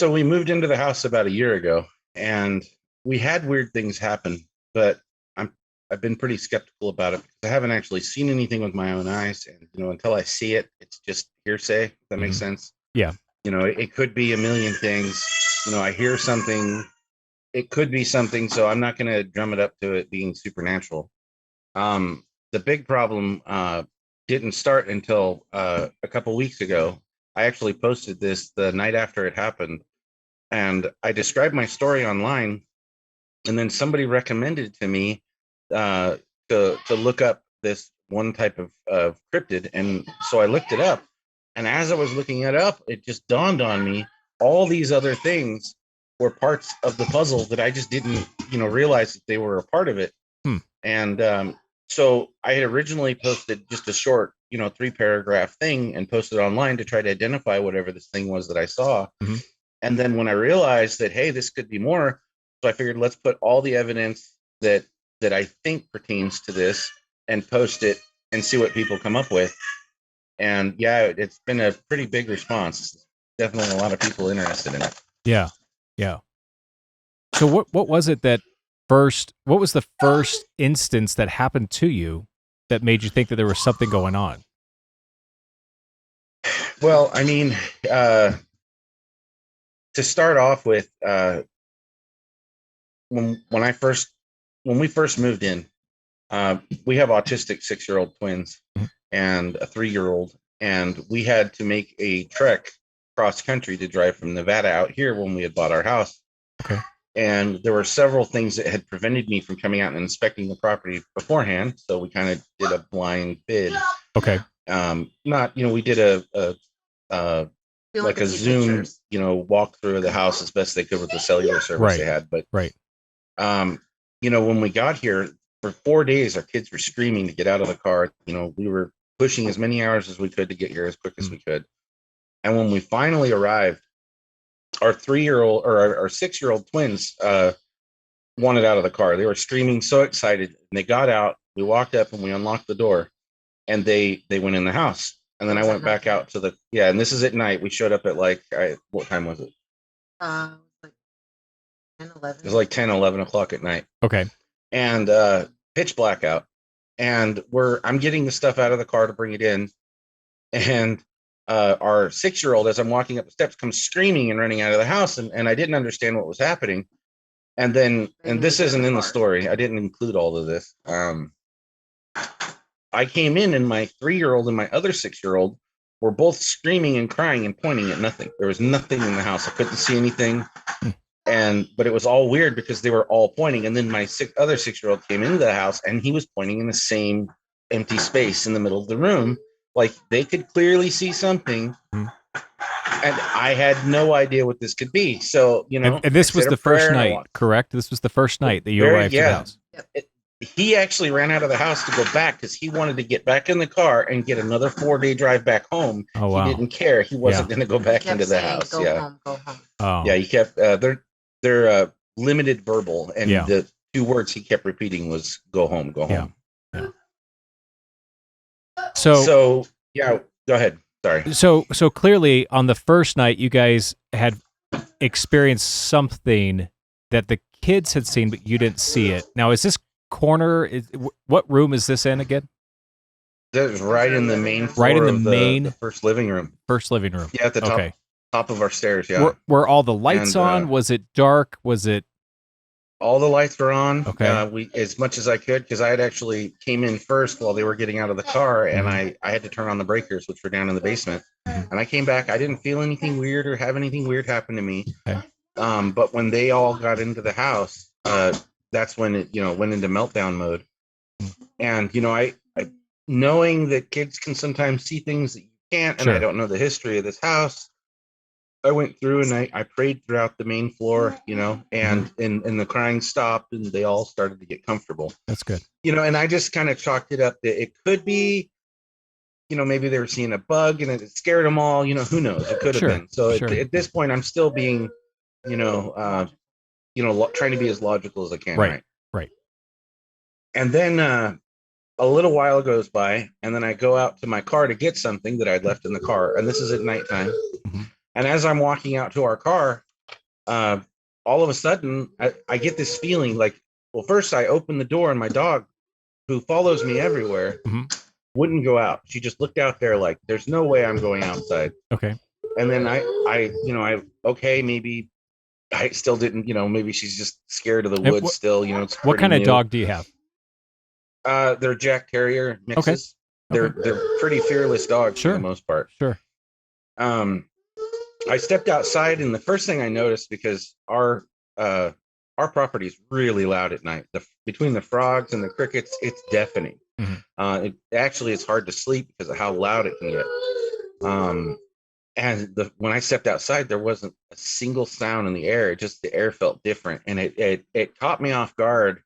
So we moved into the house about a year ago, and we had weird things happen, but I'm I've been pretty skeptical about it because I haven't actually seen anything with my own eyes, and until I see it, it's just hearsay. If that makes sense. Yeah. It could be a million things. I hear something. It could be something, so I'm not going to drum it up to it being supernatural. The big problem didn't start until a couple weeks ago. I actually posted this the night after it happened, and I described my story online, and then somebody recommended to me uh, to look up this one type of cryptid, and so I looked it up. And as I was looking it up, it just dawned on me all these other things were parts of the puzzle that I just didn't, realize that they were a part of it. Hmm. And so I had originally posted just a short, 3-paragraph thing and posted online to try to identify whatever this thing was that I saw. Mm-hmm. And then when I realized that, hey, this could be more, so I figured let's put all the evidence that I think pertains to this and post it and see what people come up with. And yeah, it's been a pretty big response. Definitely a lot of people interested in it. Yeah. Yeah. So what was it what was the first instance that happened to you that made you think that there was something going on? Well, I mean, to start off with, when we first moved in, we have autistic 6-year-old twins and a 3-year-old, and we had to make a trek cross country to drive from Nevada out here when we had bought our house. Okay. And there were several things that had prevented me from coming out and inspecting the property beforehand. So we kind of did a blind bid. Okay. We did a Zoom, pictures. Walk through the house as best they could with the cellular service they had. But when we got here for 4 days, our kids were screaming to get out of the car. We were pushing as many hours as we could to get here as quick as we could. And when we finally arrived, our 3-year-old or our 6-year-old twins wanted out of the car. They were screaming so excited. And they got out. We walked up and we unlocked the door, and they went in the house. And then I went back out to and this is at night. We showed up at what time was it? Like 10, 11. It was like 10, 11 o'clock at night. Okay. And pitch blackout. And I'm getting the stuff out of the car to bring it in. And our 6-year-old, as I'm walking up the steps, comes screaming and running out of the house. And I didn't understand what was happening. And this isn't in the story. I didn't include all of this. I came in, and my 3-year-old and my other 6-year-old were both screaming and crying and pointing at nothing. There was nothing in the house. I couldn't see anything. But it was all weird because they were all pointing. And then my other 6-year-old came into the house, and he was pointing in the same empty space in the middle of the room. Like they could clearly see something. And I had no idea what this could be. So, And this was the first night, correct? This was the first night that you arrived at the house. He actually ran out of the house to go back because he wanted to get back in the car and get another 4-day drive back home. Oh, wow. He didn't care. He wasn't going to go back into the house. Go home. Oh. Yeah, he kept, they're limited verbal. And the 2 words he kept repeating was go home, go home. Yeah. So, go ahead. Sorry. So clearly on the first night, you guys had experienced something that the kids had seen, but you didn't see it. Now, is this corner? What room is this in again? That is right in the main floor. Right in the first living room. First living room. Yeah, at the top of our stairs. Yeah. Were all the lights on? Was it dark? Was it? All the lights were on. Okay. We as much as I could, because I had actually came in first while they were getting out of the car, and I had to turn on the breakers, which were down in the basement. And I came back. I didn't feel anything weird or have anything weird happen to me. Okay. But when they all got into the house, that's when it went into meltdown mode. And I knowing that kids can sometimes see things that you can't, and I don't know the history of this house, I went through and I prayed throughout the main floor, and the crying stopped and they all started to get comfortable. That's good. And I just kind of chalked it up that it could be, maybe they were seeing a bug and it scared them all, who knows? It could have been. So at this point, I'm still being, trying to be as logical as I can. Right. And then a little while goes by, and then I go out to my car to get something that I'd left in the car. And this is at nighttime. And as I'm walking out to our car, All of a sudden, I get this feeling like, well, first I open the door and my dog, who follows me everywhere, wouldn't go out. She just looked out there like, there's no way I'm going outside. Okay. And then okay, maybe I still didn't, maybe she's just scared of the woods still, it's what kind of new. dog do you have? They're Jack Terrier mixes. Okay. They're pretty fearless dogs for the most part. Sure. I stepped outside, and the first thing I noticed, because our property is really loud at night. Between the frogs and the crickets, it's deafening. It's hard to sleep because of how loud it can get. And when I stepped outside, there wasn't a single sound in the air. The air felt different, and it caught me off guard.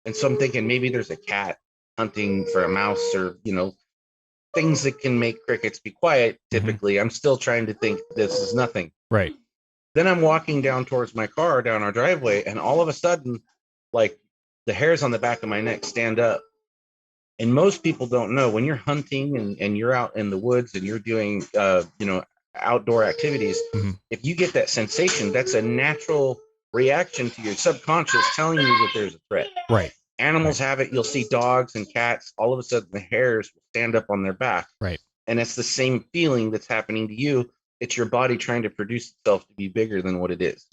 And so I'm thinking maybe there's a cat hunting for a mouse, or things that can make crickets be quiet. Typically, I'm still trying to think this is nothing. Right. Then I'm walking down towards my car down our driveway, and all of a sudden, like, the hairs on the back of my neck stand up. And most people don't know, when you're hunting and you're out in the woods and you're doing outdoor activities, if you get that sensation, that's a natural reaction to your subconscious telling you that there's a threat. Right. Animals have it. You'll see dogs and cats, all of a sudden the hairs will stand up on their back. Right. And it's the same feeling that's happening to you. It's your body trying to produce itself to be bigger than what it is.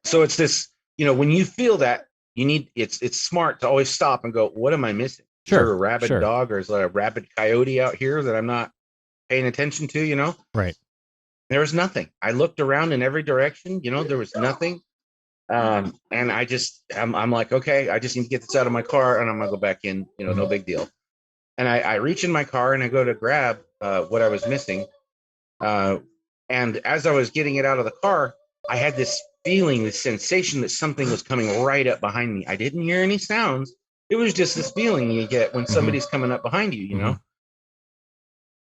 So it's this, when you feel that, it's smart to always stop and go, what am I missing? Sure. Is there a rabid dog, or is there a rabid coyote out here that I'm not paying attention to, Right. There was nothing. I looked around in every direction, there was nothing. And I'm like, okay, I just need to get this out of my car, and I'm gonna go back in, no big deal. And I reach in my car and I go to grab what I was missing. And as I was getting it out of the car, I had this feeling, this sensation that something was coming right up behind me. I didn't hear any sounds. It was just this feeling you get when somebody's coming up behind you,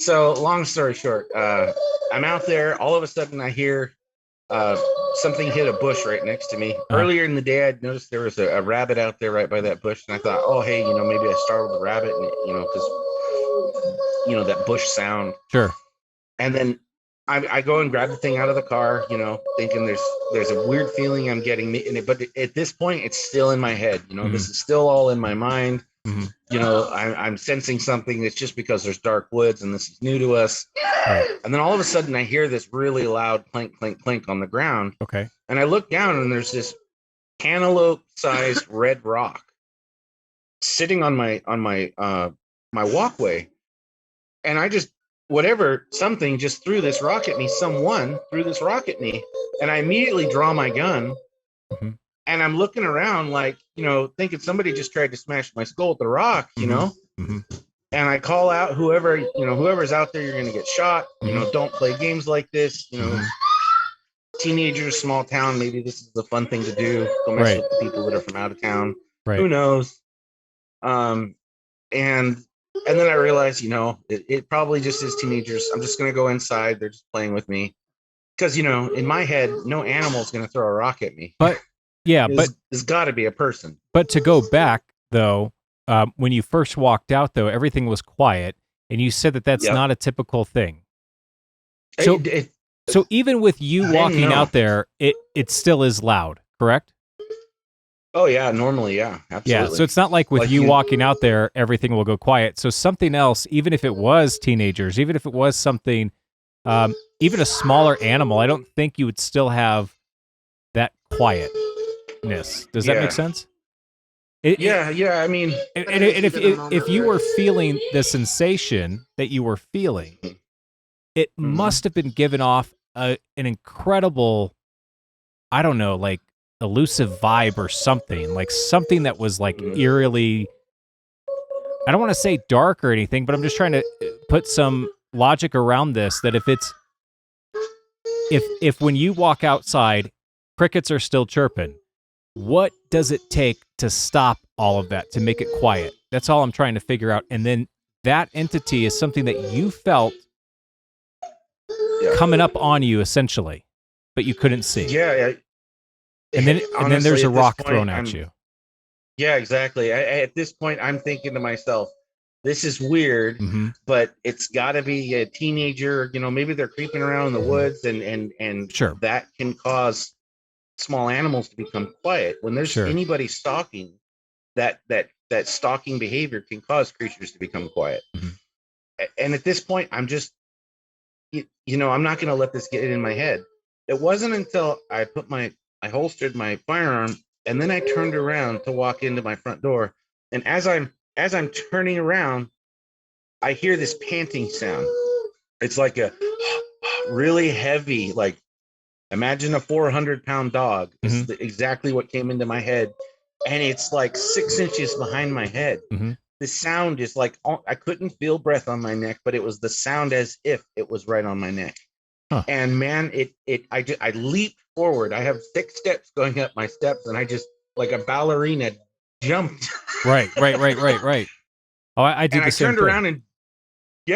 So long story short, I'm out there. All of a sudden I hear something hit a bush right next to me. Earlier in the day, I'd noticed there was a rabbit out there right by that bush. And I thought, oh, hey, maybe I startled the rabbit, and, because, that bush sound. Sure. And then I go and grab the thing out of the car, thinking there's a weird feeling I'm getting. But at this point, it's still in my head. This is still all in my mind. I'm sensing something. It's just because there's dark woods and this is new to us. Right. And then all of a sudden I hear this really loud clink, clink, clink on the ground. Okay. And I look down, and there's this cantaloupe-sized red rock sitting on my my walkway. And I just, something just threw this rock at me. Someone threw this rock at me, and I immediately draw my gun. And I'm looking around like, thinking somebody just tried to smash my skull with the rock, And I call out whoever's out there, you're going to get shot. Don't play games like this. Teenagers, small town. Maybe this is the fun thing to do. Go mess with the people that are from out of town. Right. Who knows? And then I realized, it probably just is teenagers. I'm just going to go inside. They're just playing with me. Because, in my head, no animal's going to throw a rock at me. But yeah, it's got to be a person. But to go back, though, when you first walked out, though, everything was quiet, and you said that that's not a typical thing. So, so even with you walking out there, it still is loud, correct? Oh, yeah, normally, yeah, absolutely. Yeah, so it's not like with you walking out there, everything will go quiet. So something else, even if it was teenagers, even if it was something, even a smaller animal, I don't think you would still have that quietness. Does that make sense? I mean, and if you were feeling the sensation that you were feeling, it must have been given off an incredible, I don't know, like elusive vibe or something, like something that was like eerily, I don't want to say dark or anything, but I'm just trying to put some logic around this, that if when you walk outside, crickets are still chirping, what does it take to stop all of that, to make it quiet? That's all I'm trying to figure out. And then that entity is something that you felt coming up on you, essentially, but you couldn't see. Yeah. And then there's a rock thrown at you. Yeah, exactly. At this point, I'm thinking to myself, this is weird, but it's got to be a teenager. Maybe they're creeping around in the woods, and sure, that can cause small animals to become quiet. When there's Sure. anybody stalking, that stalking behavior can cause creatures to become quiet. Mhm. And at this point, I'm just, I'm not going to let this get in my head. It wasn't until I holstered my firearm, and then I turned around to walk into my front door. And as I'm turning around, I hear this panting sound. It's like a really heavy, like, imagine a 400-pound dog. This is exactly what came into my head. And it's like 6 inches behind my head. Mm-hmm. The sound is like, I couldn't feel breath on my neck, but it was the sound as if it was right on my neck. Huh. And man, I leaped forward. I have 6 steps going up my steps, and I just, like a ballerina, jumped. Right. Oh, I did and the I same turned thing. around and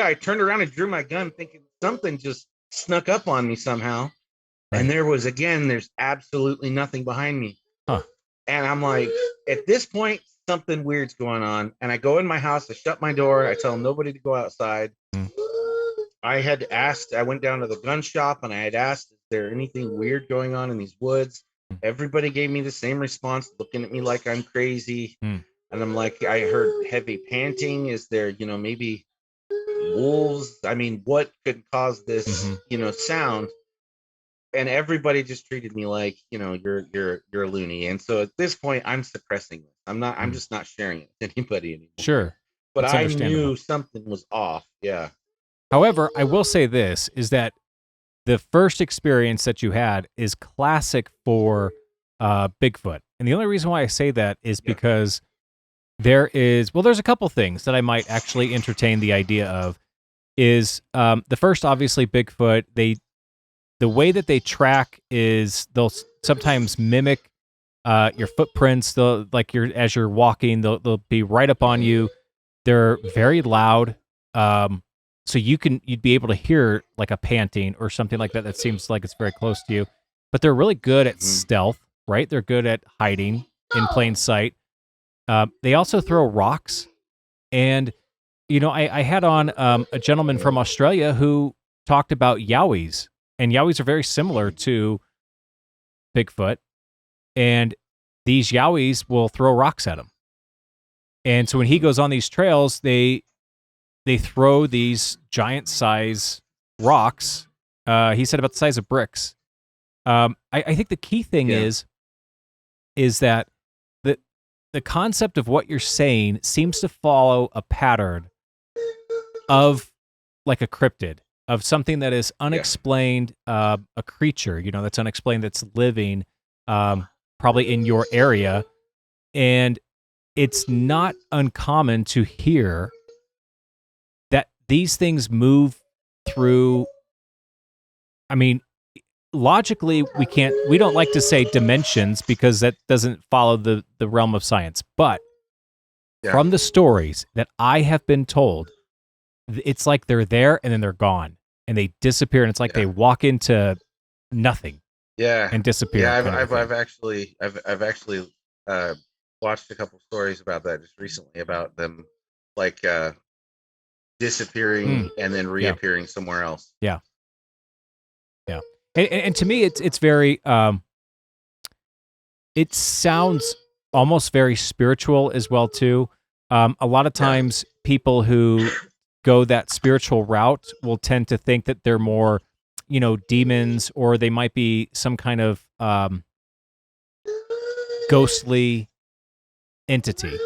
I turned around and drew my gun, thinking something just snuck up on me somehow. Right. And there's absolutely nothing behind me. Huh. And I'm like, at this point, something weird's going on. And I go in my house, I shut my door, I tell nobody to go outside. I went down to the gun shop and I had asked, is there anything weird going on in these woods? Everybody gave me the same response, looking at me like I'm crazy. And I'm like, I heard heavy panting. Is there, maybe wolves? I mean, what could cause this, sound? And everybody just treated me like, you're a loony. And so at this point, I'm suppressing this. I'm just not sharing it with anybody anymore. Sure. But I knew something was off. Yeah. However, I will say this, is that the first experience that you had is classic for Bigfoot. And the only reason why I say that is because there's a couple things that I might actually entertain the idea of. Is the first, obviously, Bigfoot, the way that they track is they'll sometimes mimic your footprints. As you're walking, they'll be right up on you. They're very loud. So you'd be able to hear like a panting or something like that seems like it's very close to you. But they're really good at stealth, right? They're good at hiding in plain sight. They also throw rocks. And, I had on a gentleman from Australia who talked about yowies. And yowies are very similar to Bigfoot. And these yowies will throw rocks at him. And so when he goes on these trails, they throw these giant size rocks. He said about the size of bricks. I think the key thing is that the concept of what you're saying seems to follow a pattern of like a cryptid, of something that is unexplained, a creature, that's unexplained, that's living, probably in your area. And it's not uncommon to hear that these things move through. I mean, logically, we don't like to say dimensions because that doesn't follow the realm of science. But from the stories that I have been told, it's like they're there and then they're gone and they disappear. And it's like they walk into nothing. And disappear. Yeah, I've actually watched a couple stories about that just recently, about them like disappearing and then reappearing somewhere else. Yeah. And to me, it's very. It sounds almost very spiritual as well too. A lot of times, people who go that spiritual route will tend to think that they're more, demons, or they might be some kind of ghostly entity.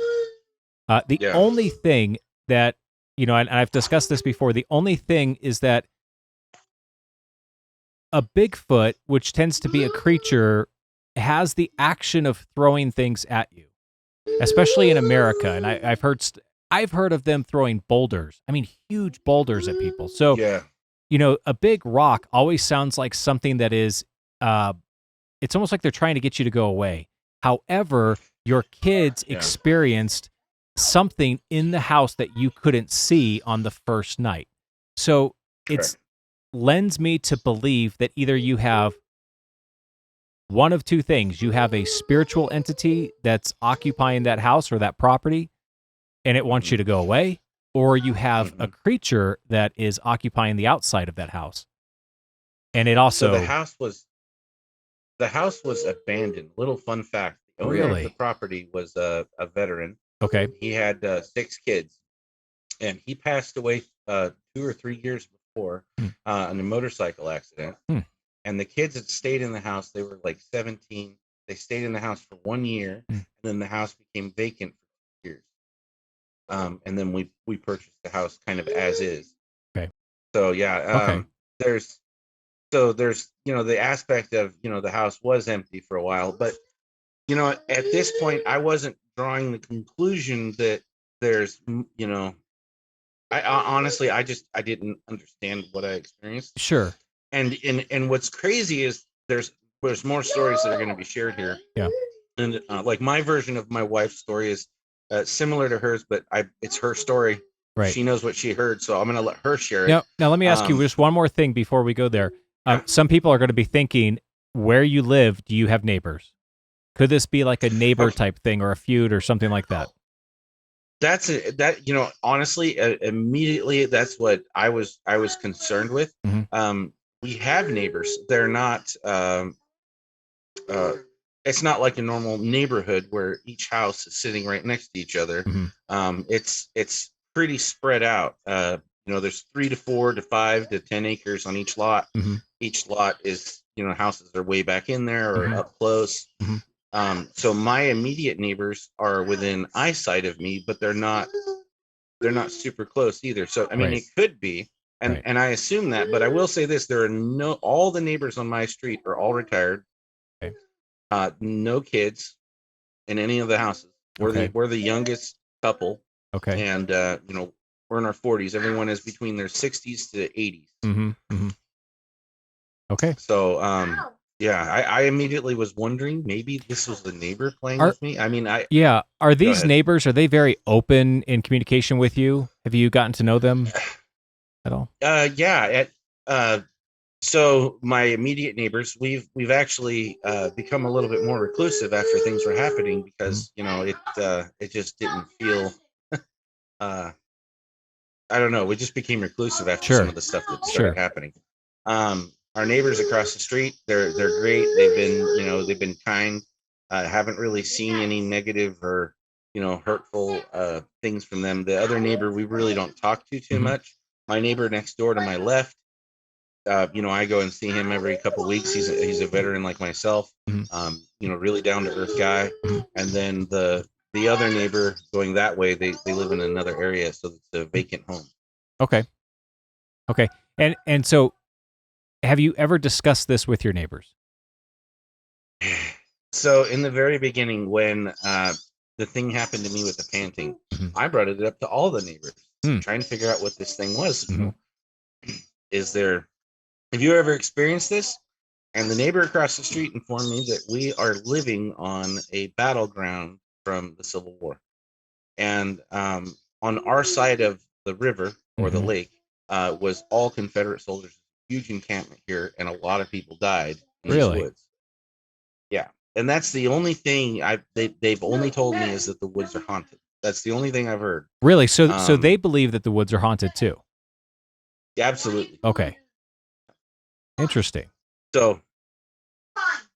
The only thing that, and I've discussed this before, the only thing is that a Bigfoot, which tends to be a creature, has the action of throwing things at you, especially in America. And I've heard of them throwing boulders. I mean, huge boulders at people. So, a big rock always sounds like something that is, it's almost like they're trying to get you to go away. However, your kids experienced something in the house that you couldn't see on the first night. So it's lends me to believe that either you have one of two things. You have a spiritual entity that's occupying that house or that property, and it wants you to go away, or you have a creature that is occupying the outside of that house. And it also... So the house was... the house was abandoned. Little fun fact: the owner of the Really? property was a veteran. Okay. He had 6 kids, and he passed away 2 or 3 years before Hmm. in a motorcycle accident. Hmm. And the kids had stayed in the house. They were like 17. They stayed in the house for 1 year, Hmm. and then the house became vacant for 2 years. And then we purchased the house kind of as is. Okay. So yeah, Okay. there's the aspect of the house was empty for a while, but at this point I wasn't drawing the conclusion that there's I honestly I didn't understand what I experienced. Sure. And what's crazy is there's more stories that are going to be shared here. Yeah. And like my version of my wife's story is similar to hers, but it's her story. Right. She knows what she heard, so I'm going to let her share it. Now let me ask you just one more thing before we go there. Yeah. Some people are going to be thinking, where you live, do you have neighbors? Could this be like a neighbor type thing or a feud or something like that? Honestly, immediately that's what I was concerned with. Mhm. We have neighbors. They're not. It's not like a normal neighborhood where each house is sitting right next to each other. Mhm. It's pretty spread out. There's 3 to 4 to 5 to 10 acres on each lot. Mhm. Each lot is houses are way back in there or Mhm. up close. Mhm. So my immediate neighbors are within eyesight of me, but they're not super close either. So I mean, Right. it could be, and Right. and I assume that, but I will say this: there are all the neighbors on my street are all retired. Okay. No kids in any of the houses. Okay. We're the youngest couple, Okay. and we're in our 40s. Everyone is between their 60s to 80s. Mm-hmm. Mm-hmm. Okay. So yeah, I immediately was wondering maybe this was the neighbor playing with me. I mean, yeah. Are Go these ahead. neighbors, are they very open in communication with you? Have you gotten to know them at all? Yeah. So my immediate neighbors, we've actually become a little bit more reclusive after things were happening because it just didn't feel. Uh, I don't know. We just became reclusive after some Sure. of the stuff that Sure. started happening. Our neighbors across the street, they're great. They've been kind. Haven't really seen any negative or hurtful things from them. The other neighbor we really don't talk to too Mhm. much. My neighbor next door to my left, I go and see him every couple of weeks. He's a veteran like myself. Mhm. Really down to earth guy. Mhm. And then the other neighbor going that way, they live in another area, so it's a vacant home. Okay. Okay. And so have you ever discussed this with your neighbors? So in the very beginning, when the thing happened to me with the panting, Mhm. I brought it up to all the neighbors, Hmm. trying to figure out what this thing was. Mhm. Have you ever experienced this? And the neighbor across the street informed me that we are living on a battleground from the Civil War. And on our side of the river or the Mhm. lake was all Confederate soldiers, huge encampment here, and a lot of people died in these Really? woods. Yeah, and that's the only thing they've only told me is that the woods are haunted. That's the only thing I've heard. Really? So they believe that the woods are haunted too. Yeah, absolutely. Okay. Interesting. So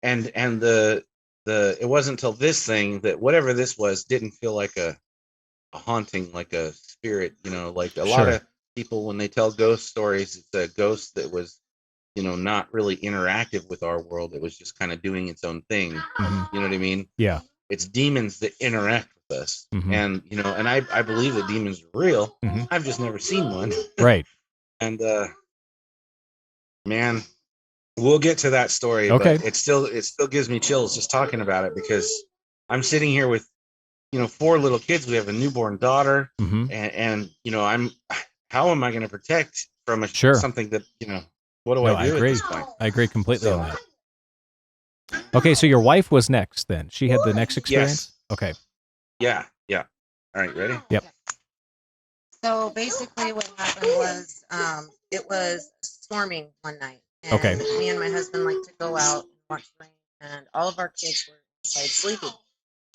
and the it wasn't until this thing that whatever this was didn't feel like a haunting, like a spirit. Like a lot Sure. of people when they tell ghost stories, it's a ghost that was not really interactive with our world. It was just kind of doing its own thing. Mhm. You know what I mean? Yeah. It's demons that interact with us. Mhm. And and I believe that demons are real. Mhm. I've just never seen one. Right. And man, we'll get to that story, Okay. but it still gives me chills just talking about it because I'm sitting here with 4 little kids. We have a newborn daughter, Mhm. and how am I going to protect from Sure. something that what do No, I I do at agree. this point? I agree completely So on that. Okay, so your wife was next then. She had the next experience? yes, Okay. yeah. All right, ready? Yep. So basically, what happened was it was storming one night, and Okay. me and my husband like to go out and watch rain, and all of our kids were inside sleeping.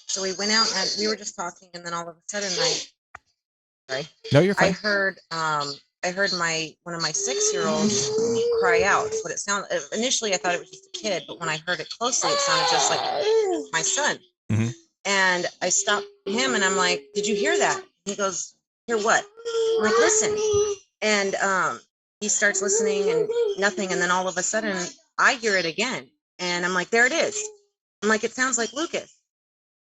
So we went out and we were just talking, and then all of a sudden, No, you're I fine. heard I heard one of my 6-year-olds cry out. That's what it sounded. Initially, I thought it was just a kid, but when I heard it closely, it sounded just like my son. Mhm. And I stopped him and I'm like, "Did you hear that?" He goes, "Hear what?" I'm like, "Listen." And he starts listening and nothing. And then all of a sudden, I hear it again. And I'm like, "There it is." I'm like, "It sounds like Lucas."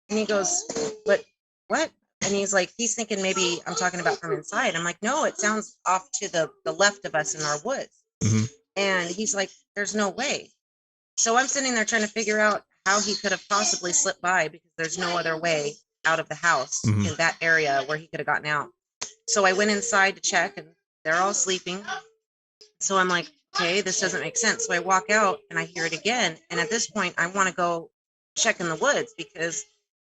And he goes, "But what?" And he's like, he's thinking maybe I'm talking about from inside. I'm like, "No, it sounds off to the left of us in our woods." Mhm. And he's like, "There's no way." So I'm sitting there trying to figure out how he could have possibly slipped by because there's no other way out of the house Mhm. in that area where he could have gotten out. So I went inside to check and they're all sleeping. So I'm like, okay, this doesn't make sense. So I walk out and I hear it again. And at this point, I want to go check in the woods because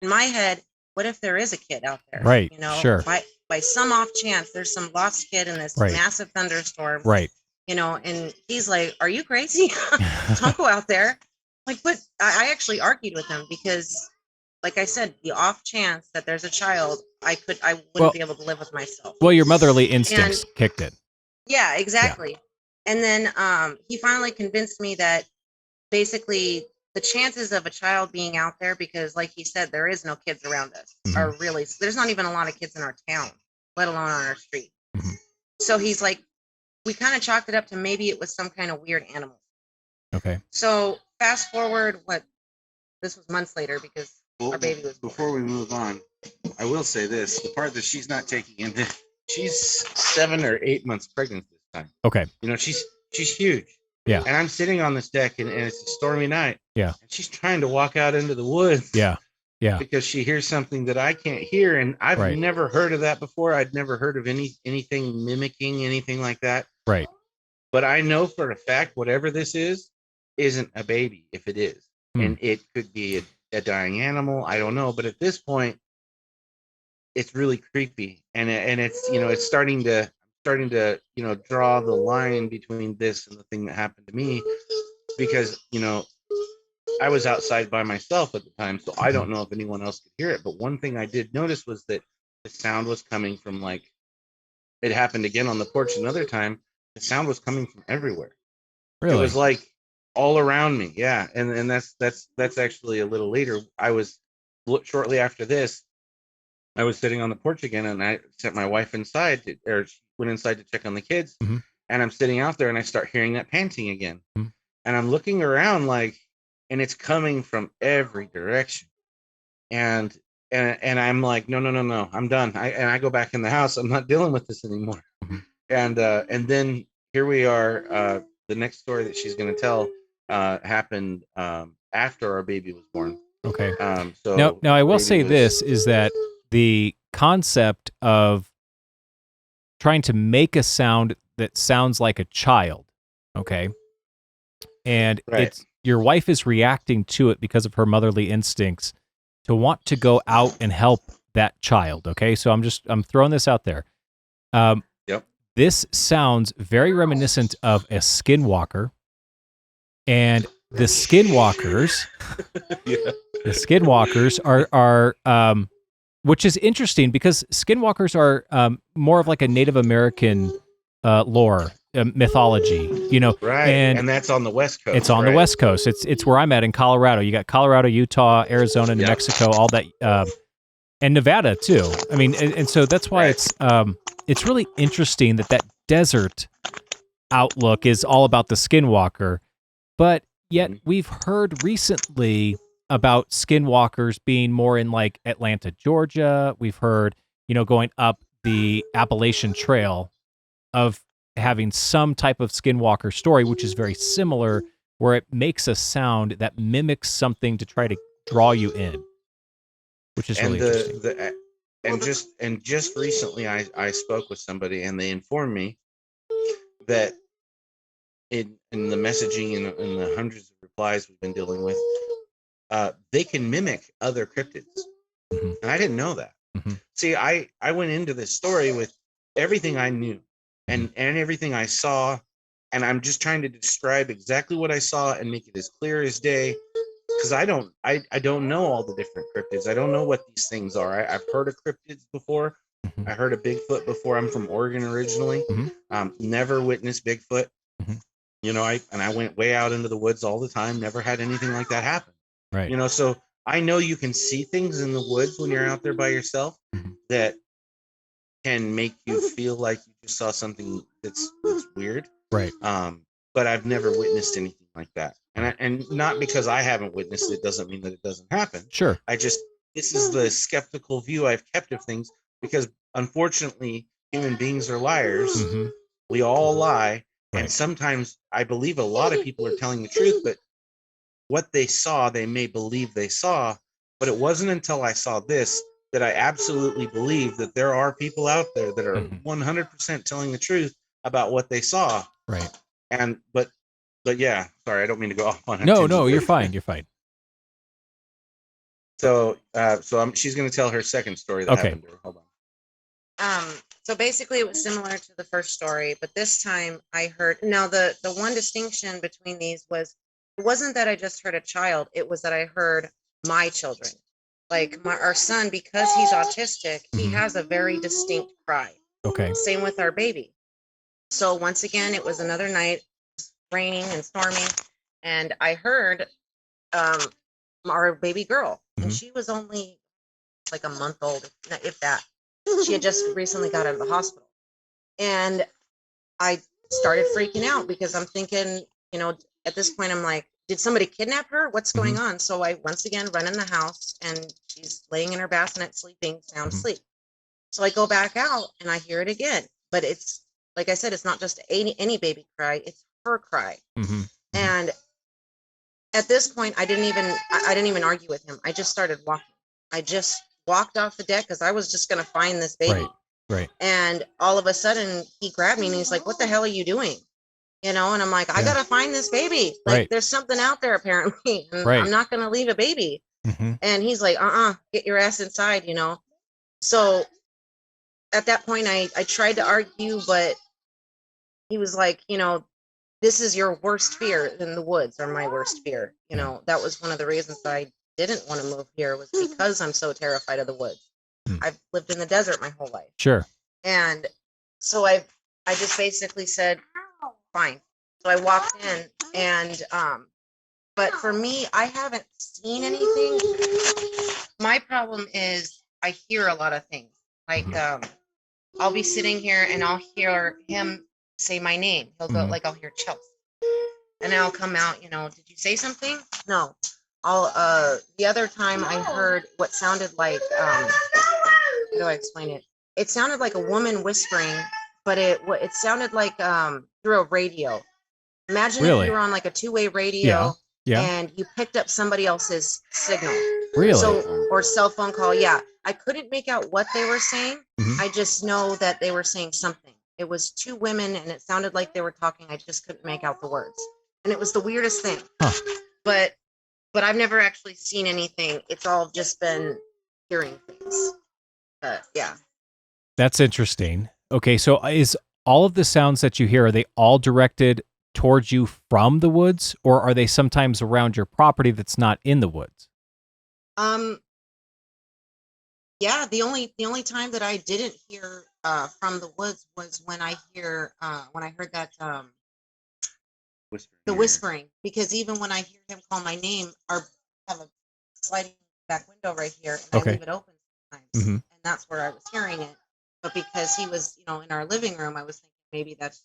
in my head, what if there is a kid out there? Right. You know, Sure. by some off chance, there's some lost kid in this Right. massive thunderstorm. Right. You know, and he's like, "Are you crazy? Don't go out there." Like, but I actually argued with him because, like I said, the off chance that there's a child, I wouldn't be able to live with myself. Well, your motherly instincts kicked in. Yeah, exactly. Yeah. And then he finally convinced me that basically the chances of a child being out there, because like he said, there is no kids around us, are really, there's not even a lot of kids in our town, let alone on our street. So he's like, we kind of chalked it up to maybe it was some kind of weird animal. Okay. So fast forward, this was months later because our baby was born. Before we move on, I will say this: the part that she's not taking in, she's 7 or 8 months pregnant this time. Okay. You know, she's huge. Yeah. And I'm sitting on this deck and it's a stormy night. Yeah. And she's trying to walk out into the woods. Yeah. Yeah. Because she hears something that I can't hear. And I've never heard of that before. I'd never heard of anything mimicking, anything like that. Right. But I know for a fact, whatever this isn't a baby if it is. And it could be a dying animal. I don't know. But at this point, it's really creepy. And it's, you know, it's starting to, you know, draw the line between this and the thing that happened to me. Because, you know, I was outside by myself at the time, so I don't know if anyone else could hear it. But one thing I did notice was that the sound was coming from, like, it happened again on the porch another time. The sound was coming from everywhere. Really? It was like all around me. Yeah. And that's actually a little later. I was shortly after this, I was sitting on the porch again and I sent my wife inside or she went inside to check on the kids. And I'm sitting out there and I start hearing that panting again. And I'm looking around like, and it's coming from every direction. And I'm like, no, I'm done. I go back in the house. I'm not dealing with this anymore. And then here we are. The next story that she's going to tell happened after our baby was born. Okay. So now I will say this is that the concept of trying to make a sound that sounds like a child, okay, and it's your wife is reacting to it because of her motherly instincts to want to go out and help that child. Okay, so I'm throwing this out there. Yep. This sounds very reminiscent of a Skinwalker, and the Skinwalkers, the Skinwalkers are which is interesting because Skinwalkers are more of like a Native American lore. Mythology, you know, right? And that's on the West Coast. It's on the West Coast. It's where I'm at in Colorado. You got Colorado, Utah, Arizona, New Mexico, all that, and Nevada too. I mean, and so that's why it's really interesting that desert outlook is all about the Skinwalker, but yet we've heard recently about Skinwalkers being more in like Atlanta, Georgia. We've heard, you know, going up the Appalachian Trail of having some type of Skinwalker story, which is very similar, where it makes a sound that mimics something to try to draw you in, which is really interesting. And just recently, I spoke with somebody, and they informed me that in the messaging and in the hundreds of replies we've been dealing with, they can mimic other cryptids, and I didn't know that. See, I went into this story with everything I knew. And everything I saw, and I'm just trying to describe exactly what I saw and make it as clear as day, because I don't know all the different cryptids. I don't know what these things are. I've heard of cryptids before, Mhm. I heard a Bigfoot before. I'm from Oregon originally. Mhm. Never witnessed Bigfoot. Mhm. I went way out into the woods all the time. Never had anything like that happen. Right. So I know you can see things in the woods when you're out there by yourself Mhm. that can make you feel like you just saw something that's weird. Right. But I've never witnessed anything like that. And not because I haven't witnessed it doesn't mean that it doesn't happen. Sure. This is the skeptical view I've kept of things because unfortunately human beings are liars. Mhm. We all lie. And Right. sometimes I believe a lot of people are telling the truth, but what they saw, they may believe they saw. But it wasn't until I saw this that I absolutely believe that there are people out there that are Mhm. 100% telling the truth about what they saw. Right. And but yeah, sorry, I don't mean to go off on a No, tangent. you're fine. You're fine. So she's going to tell her second story that Okay. happened to her. Hold on. So basically it was similar to the first story, but this time I heard, now the one distinction between these was, it wasn't that I just heard a child, it was that I heard my children. Like our son, because he's autistic, he Mhm. has a very distinct cry. Okay. Same with our baby. So once again, it was another night, raining and storming, and I heard our baby girl, and Mhm. she was only like a month old, if that. She had just recently got out of the hospital. And I started freaking out because I'm thinking, at this point, I'm like, did somebody kidnap her? What's going on? So I once again run in the house and she's laying in her bassinet, sleeping, sound asleep. So I go back out and I hear it again. But it's, like I said, it's not just any baby cry, it's her cry. Mm-hmm. And at this point, I didn't even argue with him. I just started walking. I just walked off the deck because I was just going to find this baby. Right. And all of a sudden he grabbed me and he's like, what the hell are you doing? And I'm like, I got to find this baby. Like there's something out there apparently. And I'm not going to leave a baby. Mm-hmm. And he's like, get your ass inside, So at that point I tried to argue, but he was like, this is your worst fear, in the woods are my worst fear. That was one of the reasons I didn't want to move here, was because I'm so terrified of the woods. I've lived in the desert my whole life. Sure. And so I just basically said, fine. So I walked in and, but for me, I haven't seen anything. My problem is I hear a lot of things. Like, I'll be sitting here and I'll hear him say my name. He'll go, like, I'll hear Chelsea. And then I'll come out, did you say something? No. The other time I heard what sounded like, how do I explain it? It sounded like a woman whispering, but it sounded like through a radio. Imagine if you were on like a two-way radio and you picked up somebody else's signal. Really? So, or cell phone call. Yeah. I couldn't make out what they were saying. I just know that they were saying something. It was two women and it sounded like they were talking. I just couldn't make out the words. And it was the weirdest thing. But I've never actually seen anything. It's all just been hearing things. Yeah. That's interesting. Okay, so is all of the sounds that you hear, are they all directed towards you from the woods, or are they sometimes around your property that's not in the woods? Yeah, the only time that I didn't hear from the woods was when I heard that the whispering, because even when I hear him call my name, I have a sliding back window right here and I leave it open sometimes, and that's where I was hearing it. But because he was, in our living room, I was thinking maybe that's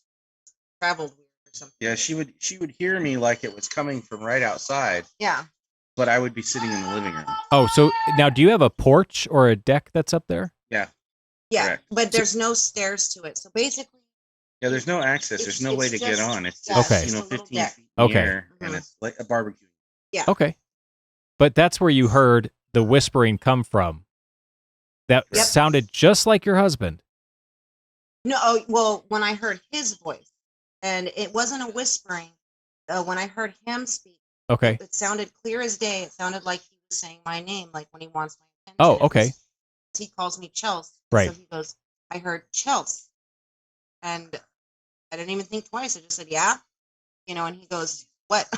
traveled weird or something. Yeah, she would hear me like it was coming from right outside. Yeah. But I would be sitting in the living room. Oh, so now do you have a porch or a deck that's up there? Yeah. Yeah, correct. But there's no stairs to it. So basically, yeah, there's no access. There's no way to get on. It's just, 15 feet in the air, and it's like a barbecue. Yeah. Okay. But that's where you heard the whispering come from. That sounded just like your husband. No, well, when I heard his voice, and it wasn't a whispering, when I heard him speak, it sounded clear as day. It sounded like he was saying my name, like when he wants my attention. Oh, okay. He calls me Chelsea. Right. So he goes, I heard Chelsea. And I didn't even think twice. I just said, yeah. And he goes, what?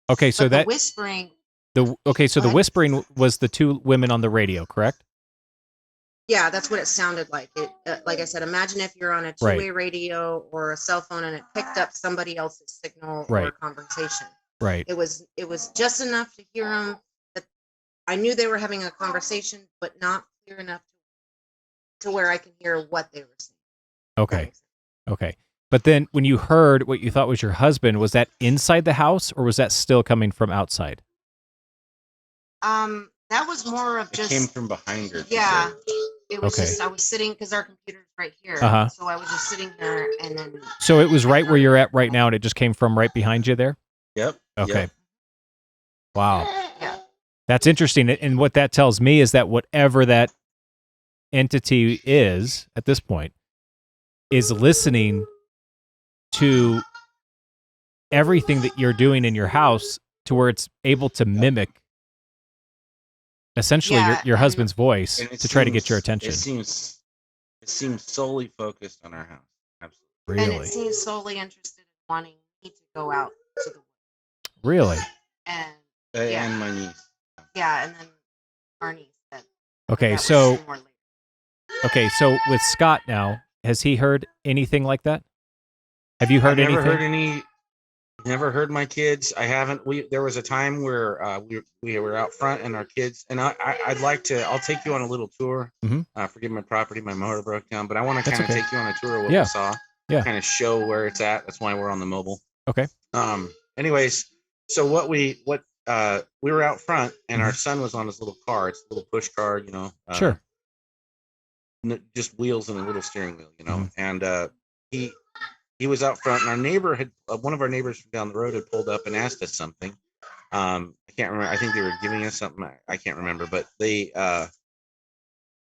Okay, so that the whispering. the whispering was the two women on the radio, correct? Yeah, that's what it sounded like. It, like I said, imagine if you're on a Right. two-way radio or a cell phone and it picked up somebody else's signal or Right. conversation. Right. It was just enough to hear them that I knew they were having a conversation, but not clear enough to where I can hear what they were saying. Okay. Okay. But then when you heard what you thought was your husband, was that inside the house or was that still coming from outside? That was more of It just came from behind her. she yeah. said. It was Okay. just I was sitting because our computer's right here, Uh-huh. so I was just sitting here, and then So it was right where you're at right now, and it just came from right behind you there? Yep. Okay. Yep. Wow. yeah, That's interesting. And what that tells me is that whatever that entity is at this point is listening to everything that you're doing in your house to where it's able to mimic essentially Yeah, your and- husband's voice And it to try to get your seems- attention. It seems solely focused on our house. Absolutely. and Really? it seems solely interested in wanting me to go out to the Really? and Yeah. And my niece. yeah, and then our niece said Okay, that was so more later. okay, so with Scott now, has he heard anything like that? Have you heard I've never anything? heard any. Never heard my kids. I haven't. There was a time where we were out front and our kids and I'd like to. I'll take you on a little tour. Mhm. Forgive my property. My motor broke down, but I want to That's kind of okay. take you on a tour of what Yeah. we saw. Yeah. Kind of show where it's at. That's why we're on the mobile. Okay. Anyways, so we were out front and our son was on his little car. It's a little push car, you know. Sure. Just wheels and a little steering wheel, you know. Mhm. And he was out front, and our neighbor had one of our neighbors from down the road had pulled up and asked us something. I can't remember. I think they were giving us something. I can't remember, but they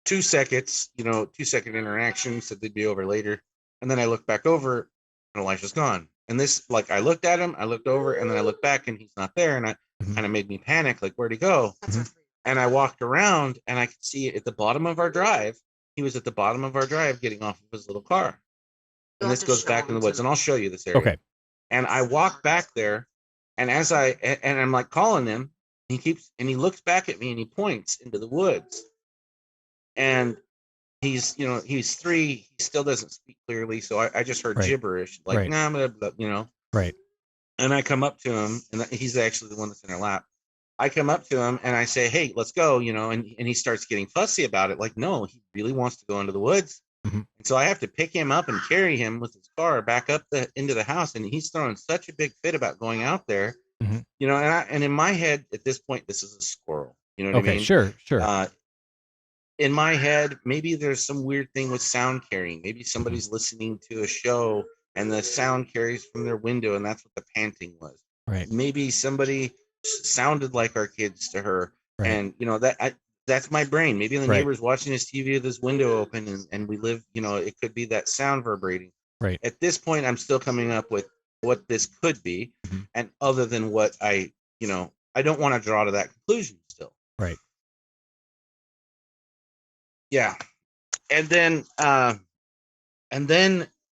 2 seconds, 2-second interaction, said they'd be over later, and then I looked back over, and Elisha's gone. And this, like, I looked at him, I looked over, and then I looked back, and he's not there, and it kind of made me panic, like, where'd he go? That's what And I walked around, and I could see at the bottom of our drive. He was at the bottom of our drive, getting off of his little car. You'll And have this to goes show back in them the to woods, me. and I'll show you this area. Okay. And I walk back there, and and I'm like calling him, he looks back at me and he points into the woods. And he's 3, he still doesn't speak clearly, so I just heard Right. gibberish, like Right. nah, blah, blah, you know. Right. And I come up to him, and he's actually the one that's in our lap. I come up to him and I say, "Hey, let's go," and he starts getting fussy about it, like, no, he really wants to go into the woods. Mhm. And so I have to pick him up and carry him with his car back up into the house, and he's throwing such a big fit about going out there. Mhm. And in my head at this point, this is a squirrel. You know what I Okay, mean? sure. In my head, maybe there's some weird thing with sound carrying. Maybe somebody's listening to a show and the sound carries from their window, and that's what the panting was. Right. Maybe somebody sounded like our kids to her, Right. and that's my brain. Maybe the Right. neighbor's watching his TV with his window open, and we live. It could be that sound vibrating. Right. At this point, I'm still coming up with what this could be, Mhm. and other than what I don't want to draw to that conclusion still. Right. Yeah, and then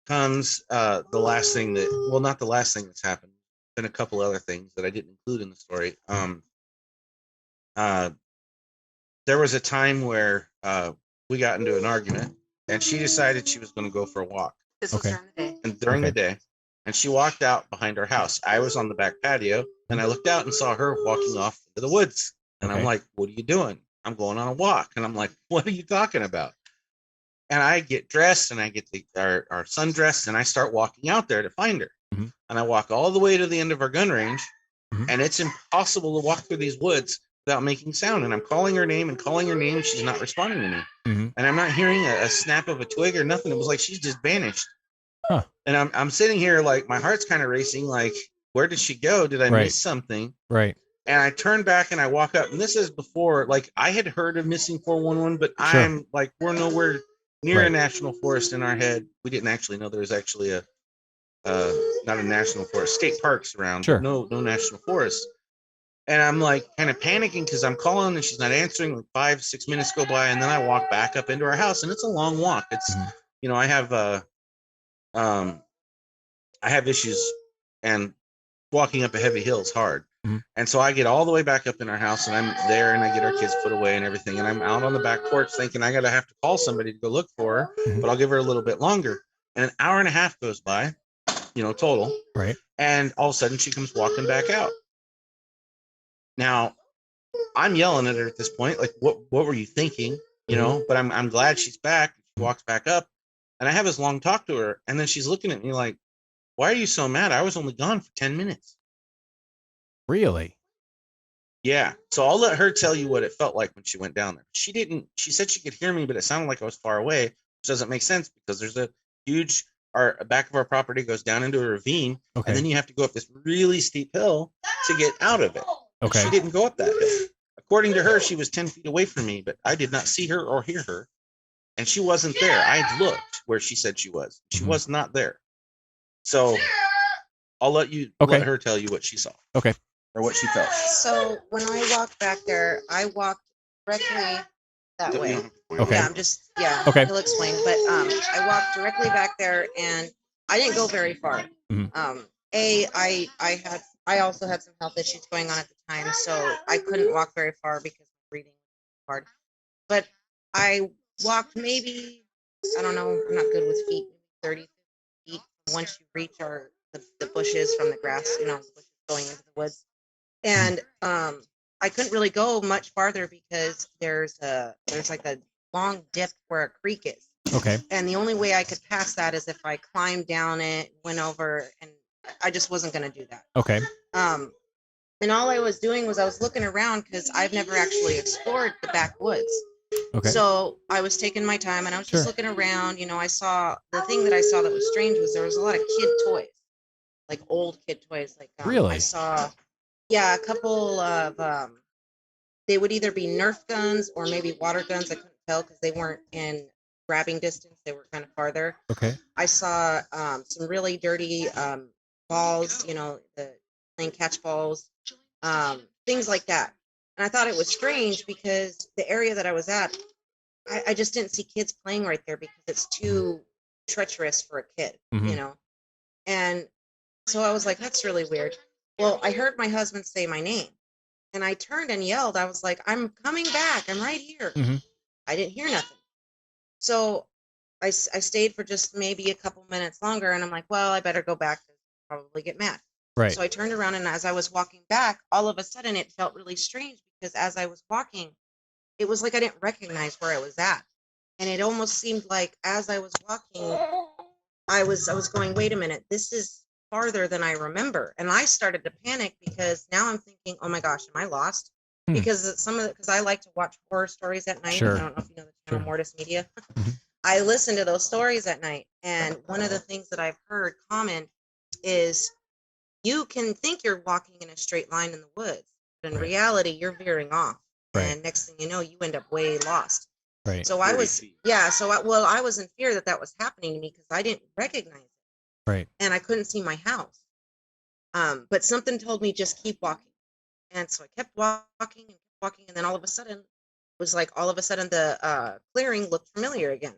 comes the last thing not the last thing that's happened. Been a couple other things that I didn't include in the story. There was a time where we got into an argument, and she decided she was going to go for a walk. This Okay. was during the day. And during the Okay. day, and she walked out behind our house. I was on the back patio, and I looked out and saw her walking off into the woods. And I'm Okay. like, "What are you doing?" "I'm going on a walk." And I'm like, "What are you talking about?" And I get dressed, and I get our son dressed, and I start walking out there to find her. Mhm. And I walk all the way to the end of our gun range, Mhm. and it's impossible to walk through these woods without making sound. And I'm calling her name and calling her name, and she's not responding to me. Mhm. And I'm not hearing a snap of a twig or nothing. It was like she's just vanished. Huh. And I'm sitting here like my heart's kind of racing, like, where did she go? Did I Right. miss something? Right. And I turn back and I walk up, and this is before, like, I had heard of missing 411, but Sure. I'm like, we're nowhere near a Right. national forest in our head. We didn't actually know there was actually not a national forest, state parks around, Sure. but no national forest. And I'm like kind of panicking because I'm calling and she's not answering. Like 5-6 minutes go by, and then I walk back up into our house, and it's a long walk. It's Mhm. I have issues, and walking up a heavy hill is hard. Mhm. And so I get all the way back up in our house, and I'm there, and I get our kids put away and everything. And I'm out on the back porch thinking I got to have to call somebody to go look for her, Mhm. but I'll give her a little bit longer. And an hour and a half goes by, total. Right. And all of a sudden she comes walking back out. Now I'm yelling at her at this point, like, what were you thinking? But I'm glad she's back. She walks back up, and I have this long talk to her, and then she's looking at me like, why are you so mad? I was only gone for 10 minutes. Really? Yeah. So I'll let her tell you what it felt like when she went down there. She said she could hear me, but it sounded like I was far away, which doesn't make sense because there's a huge, our back of our property goes down into a ravine. Okay. And then you have to go up this really steep hill to get out of it. Okay. And she didn't go up that hill. According to her, she was 10 feet away from me, but I did not see her or hear her. And she wasn't there. I looked where she said she was. She was not there. So I'll let her tell you what she saw. Okay. Or what she felt. So when I walked back there, I walked directly that way. Okay. Yeah, Okay. he'll explain. But I walked directly back there, and I didn't go very far. Mhm. I also had some health issues going on at the time, so I couldn't walk very far because breathing was hard. But I walked maybe, I don't know, I'm not good with feet, 30 feet once you reach the bushes from the grass, the bushes going into the woods. And I couldn't really go much farther because there's like a long dip where a creek is. Okay. And the only way I could pass that is if I climbed down it, went over, and I just wasn't going to do that. Okay. And all I was doing was I was looking around because I've never actually explored the backwoods. Okay. So I was taking my time, and I was just looking around. I saw, the thing that I saw that was strange was there was a lot of kid toys, like old kid toys. Like really? I saw, a couple of, they would either be Nerf guns or maybe water guns. I couldn't tell because they weren't in grabbing distance. They were kind of farther. Okay. I saw some really dirty balls, the playing catch balls, things like that. And I thought it was strange because the area that I was at, I just didn't see kids playing right there because it's too treacherous for a kid, And so I was like, that's really weird. Well, I heard my husband say my name, and I turned and yelled. I was like, I'm coming back. I'm right here. I didn't hear nothing. So I stayed for just maybe a couple minutes longer, and I'm like, well, I better go back to probably get mad. Right. So I turned around, and as I was walking back, all of a sudden it felt really strange because as I was walking, it was like I didn't recognize where I was at. And it almost seemed like as I was walking, I was going, wait a minute, this is farther than I remember. And I started to panic because now I'm thinking, oh my gosh, am I lost? Because because I like to watch horror stories at night. Sure. I don't know if you know the channel Mortis Media. I listen to those stories at night. And one of the things that I've heard common is you can think you're walking in a straight line in the woods, but in reality, you're veering off. Right. And next thing you know, you end up way lost. Right. So I was, I was in fear that was happening to me because I didn't recognize it. Right. And I couldn't see my house. But something told me just keep walking. And so I kept walking and kept walking. And then all of a sudden, the clearing looked familiar again.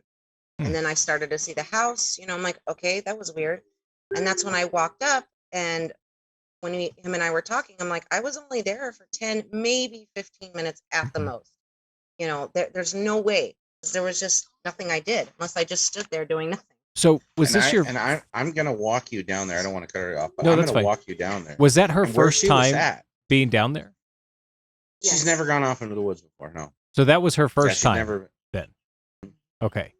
And then I started to see the house. I'm like, okay, that was weird. And that's when I walked up, and when him and I were talking, I'm like, I was only there for 10, maybe 15 minutes at the most. There's no way. There was just nothing I did unless I just stood there doing nothing. So I'm going to walk you down there. I don't want to cut her off, but no, I'm going to walk you down there. Was that her first time being down there? Yes. She's never gone off into the woods before, no. So that was her first time never then? Okay.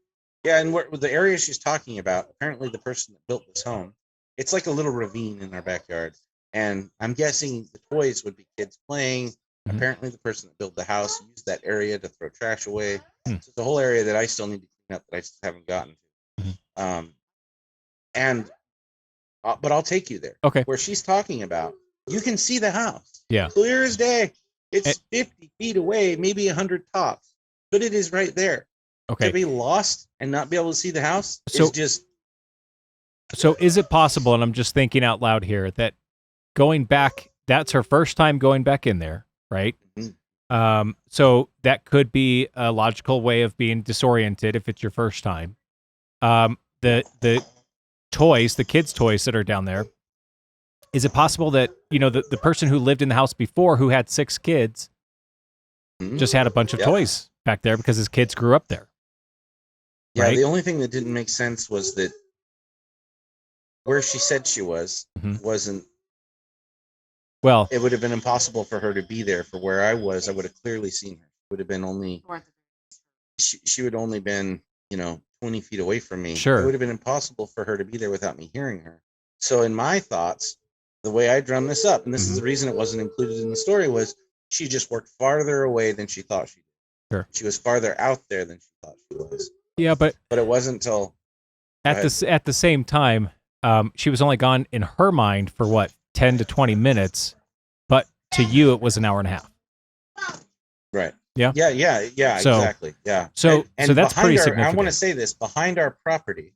Yeah, and the area she's talking about, apparently the person that built this home, it's like a little ravine in our backyard. And I'm guessing the toys would be kids playing. Apparently the person that built the house used that area to throw trash away. So it's a whole area that I still need to clean up that I still haven't gotten to. But I'll take you there. Okay. Where she's talking about, you can see the house. Yeah. Clear as day. It's 50 feet away, maybe 100 tops, but it is right there. Okay. To be lost and not be able to see the house is just. So is it possible, and I'm just thinking out loud here, that going back, that's her first time going back in there, right? So that could be a logical way of being disoriented if it's your first time. The toys, the kids' toys that are down there, Is it possible that, the person who lived in the house before, who had 6 kids, just had a bunch of toys back there because his kids grew up there? Yeah, right? the only thing that didn't make sense was that where she said she was wasn't. Well, it would have been impossible for her to be there. For where I was, I would have clearly seen her. It would have been only. She would only been 20 feet away from me. Sure. It would have been impossible for her to be there without me hearing her. So in my thoughts, the way I drummed this up, and this is the reason it wasn't included in the story, was she just worked farther away than she thought she did. Sure. She was farther out there than she thought she was. Yeah, but it wasn't until at the same time, she was only gone in her mind for what, 10 to 20 minutes, but to you it was an hour and a half. Right. Yeah. Yeah. So, exactly. Yeah. So that's pretty significant. I want to say this: behind our property,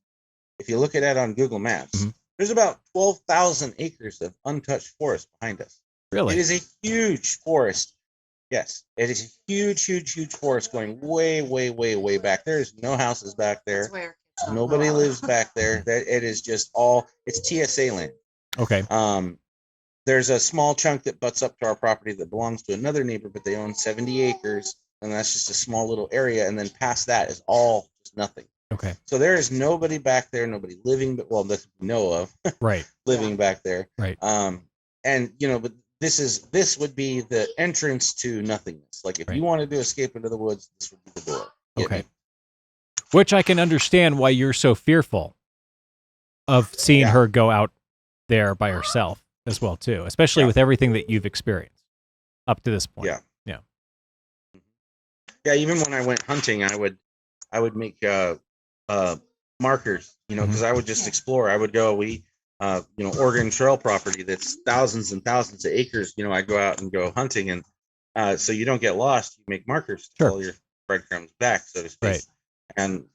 if you look at it on Google Maps, there's about 12,000 acres of untouched forest behind us. Really? It is a huge forest. Yes, it is a huge forest going way, way, way, way back. There's no houses back there. Nobody lives back there. It is just it's TSA land. Okay. There's a small chunk that butts up to our property that belongs to another neighbor, but they own 70 acres, and that's just a small little area. And then past that is all just nothing. Okay. So there is nobody back there, nobody living, that we know of, right, living back there. Right. And but this would be the entrance to nothingness. Like if you wanted to escape into the woods, this would be the door. Okay. Which I can understand why you're so fearful of seeing her go out there by herself as well too, especially with everything that you've experienced up to this point. Yeah. Even when I went hunting, I would make markers, because I would just explore. I would go, Oregon Trail property that's thousands and thousands of acres. I go out and go hunting, and so you don't get lost. You make markers to follow your breadcrumbs back, so to speak. Right. And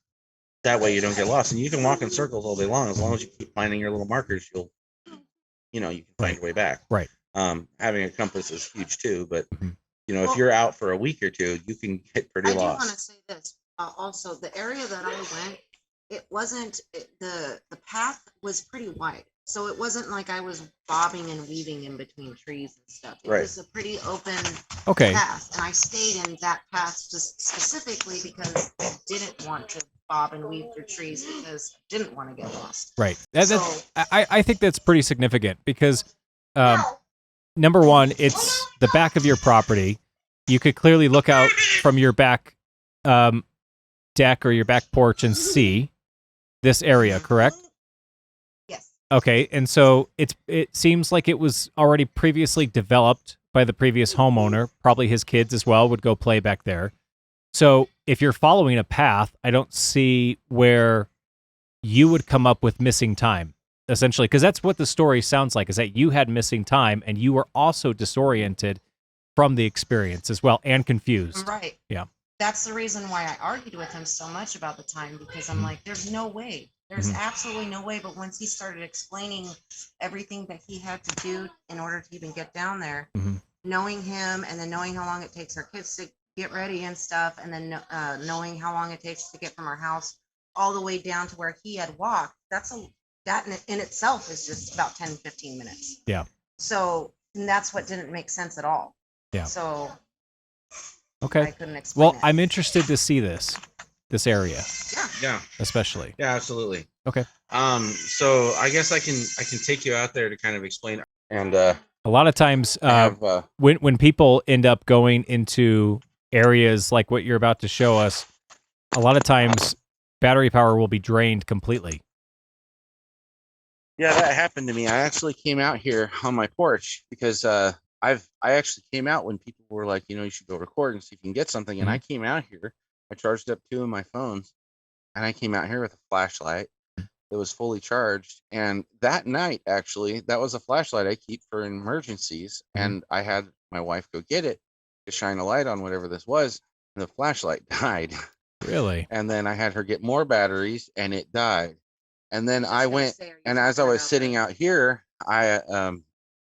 that way you don't get lost. And you can walk in circles all day long. As long as you keep finding your little markers, you can find your way back. Right. Having a compass is huge too, but if you're out for a week or two, you can get pretty lost. I do want to say this. Also, the area that I went, it wasn't the path was pretty wide, so it wasn't like I was bobbing and weaving in between trees and stuff. It was a pretty open path, and I stayed in that path just specifically because I didn't want to bob and weave through trees because I didn't want to get lost. Right. I think that's pretty significant because number one, it's the back of your property. You could clearly look out from your back deck or your back porch and see this area, correct? Yes. Okay, and so it seems like it was already previously developed by the previous homeowner. Probably his kids as well would go play back there. So if you're following a path, I don't see where you would come up with missing time, essentially, because that's what the story sounds like, is that you had missing time and you were also disoriented from the experience as well and confused. Right. Yeah. That's the reason why I argued with him so much about the time, because I'm like, there's no way. There's absolutely no way. But once he started explaining everything that he had to do in order to even get down there, knowing him and then knowing how long it takes our kids to get ready and stuff, and then knowing how long it takes to get from our house all the way down to where he had walked, that in itself is just about 10, 15 minutes. Yeah. So that's what didn't make sense at all. Yeah. So okay. I couldn't explain well, I'm interested to see this area. Yeah. Especially. Yeah, absolutely. Okay. So I guess I can take you out there to kind of explain. And a lot of times when people end up going into areas like what you're about to show us, a lot of times battery power will be drained completely. Yeah, that happened to me. I actually came out here on my porch because I actually came out when people were like, you should go record and see if you can get something. And I came out here. I charged up 2 of my phones, and I came out here with a flashlight that was fully charged. And that night, actually, that was a flashlight I keep for emergencies. And I had my wife go get it to shine a light on whatever this was. And the flashlight died. Really? And then I had her get more batteries, and it died. And then I went, and as I was sitting out here,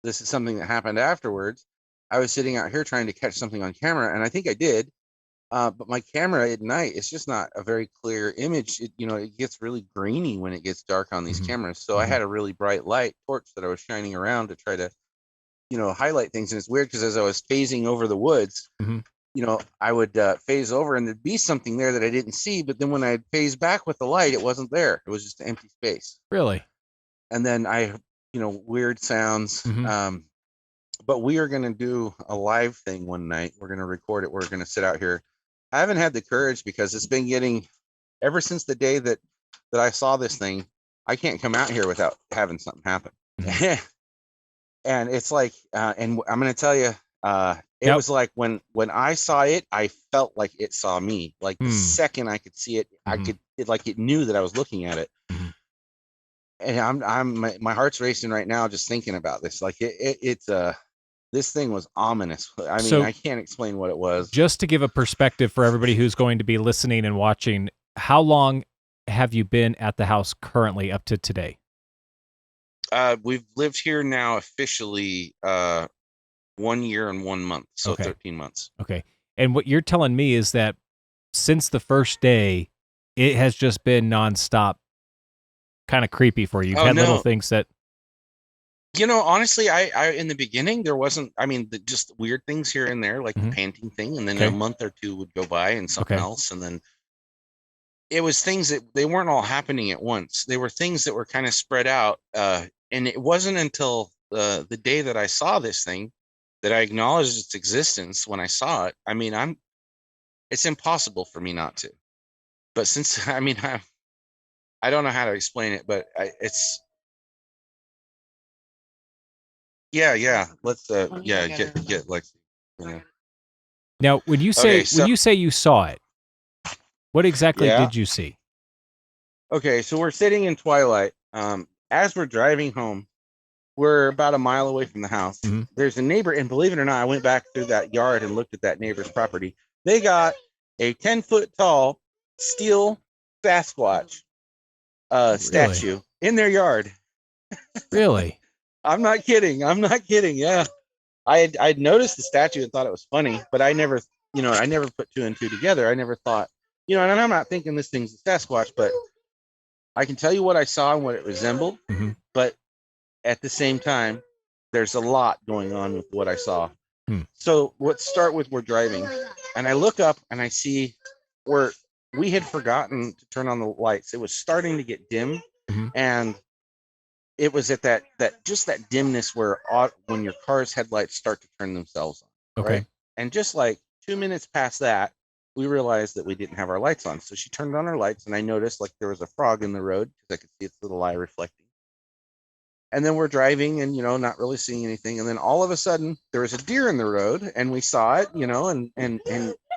this is something that happened afterwards. I was sitting out here trying to catch something on camera, and I think I did. But my camera at night, it's just not a very clear image. It gets really grainy when it gets dark on these cameras. So I had a really bright light torch that I was shining around to try to, highlight things. And it's weird because as I was phasing over the woods, I would phase over and there'd be something there that I didn't see. But then when I'd phase back with the light, it wasn't there. It was just an empty space. Really? And then weird sounds. But we are going to do a live thing one night. We're going to record it. We're going to sit out here. I haven't had the courage because it's been getting, ever since the day that I saw this thing, I can't come out here without having something happen. And it's like, and I'm going to tell you, it was like when I saw it, I felt like it saw me. Like the second I could see it, it knew that I was looking at it. And my heart's racing right now just thinking about this. Like it's this thing was ominous. I mean, I can't explain what it was. Just to give a perspective for everybody who's going to be listening and watching, how long have you been at the house currently up to today? We've lived here now officially 1 year and 1 month, so 13 months. Okay. And what you're telling me is that since the first day, it has just been nonstop kind of creepy for you. You've had little things that... Honestly, I in the beginning, there wasn't, just weird things here and there, like the panting thing. And then a month or two would go by and something else. And then it was things that they weren't all happening at once. They were things that were kind of spread out. And it wasn't until the day that I saw this thing that I acknowledged its existence when I saw it. It's impossible for me not to. But since, I don't know how to explain it, but it's... Yeah. Let's get Lexi. Yeah. Now, when you say you saw it, what exactly did you see? Okay, so we're sitting in twilight. As we're driving home, we're about a mile away from the house. There's a neighbor, and believe it or not, I went back through that yard and looked at that neighbor's property. They got a 10-foot tall steel Sasquatch statue in their yard. Really? I'm not kidding. Yeah. I'd noticed the statue and thought it was funny, but I never put two and two together. I never thought, and I'm not thinking this thing's a Sasquatch, but I can tell you what I saw and what it resembled. But at the same time, there's a lot going on with what I saw. So let's start with we're driving, and I look up and I see where we had forgotten to turn on the lights. It was starting to get dim, and it was at that dimness where when your car's headlights start to turn themselves on. Okay. Right? And just like 2 minutes past that, we realized that we didn't have our lights on. So she turned on her lights, and I noticed like there was a frog in the road because I could see its little eye reflecting. And then we're driving and, not really seeing anything. And then all of a sudden there was a deer in the road, and we saw it, and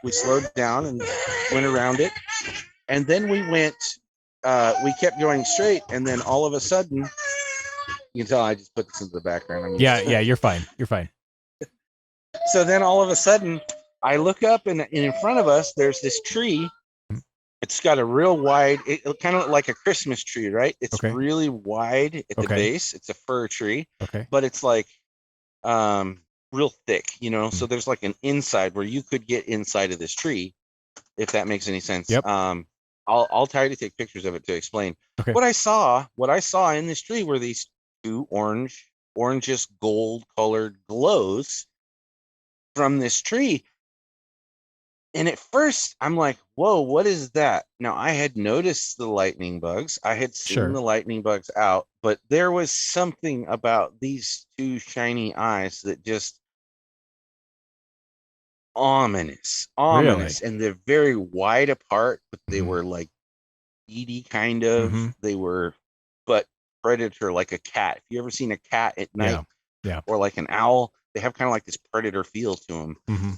we slowed down and went around it. And then we kept going straight. And then all of a sudden, you can tell I just put this into the background. Yeah, you're fine. You're fine. So then all of a sudden, I look up, and in front of us, there's this tree. It's got a real wide, it kind of like a Christmas tree, right? It's really wide at the base. It's a fir tree, but it's like real thick, So there's like an inside where you could get inside of this tree, if that makes any sense. Yep. I'll try to take pictures of it to explain. What I saw in this tree were these two orangish gold colored glows from this tree. And at first I'm like, whoa, what is that? Now I had noticed the lightning bugs. I had seen the lightning bugs out, but there was something about these two shiny eyes that just ominous. Really? And they're very wide apart, but they were like beady kind of. They were, but predator, like a cat. If you ever seen a cat at night, or like an owl, they have kind of like this predator feel to them.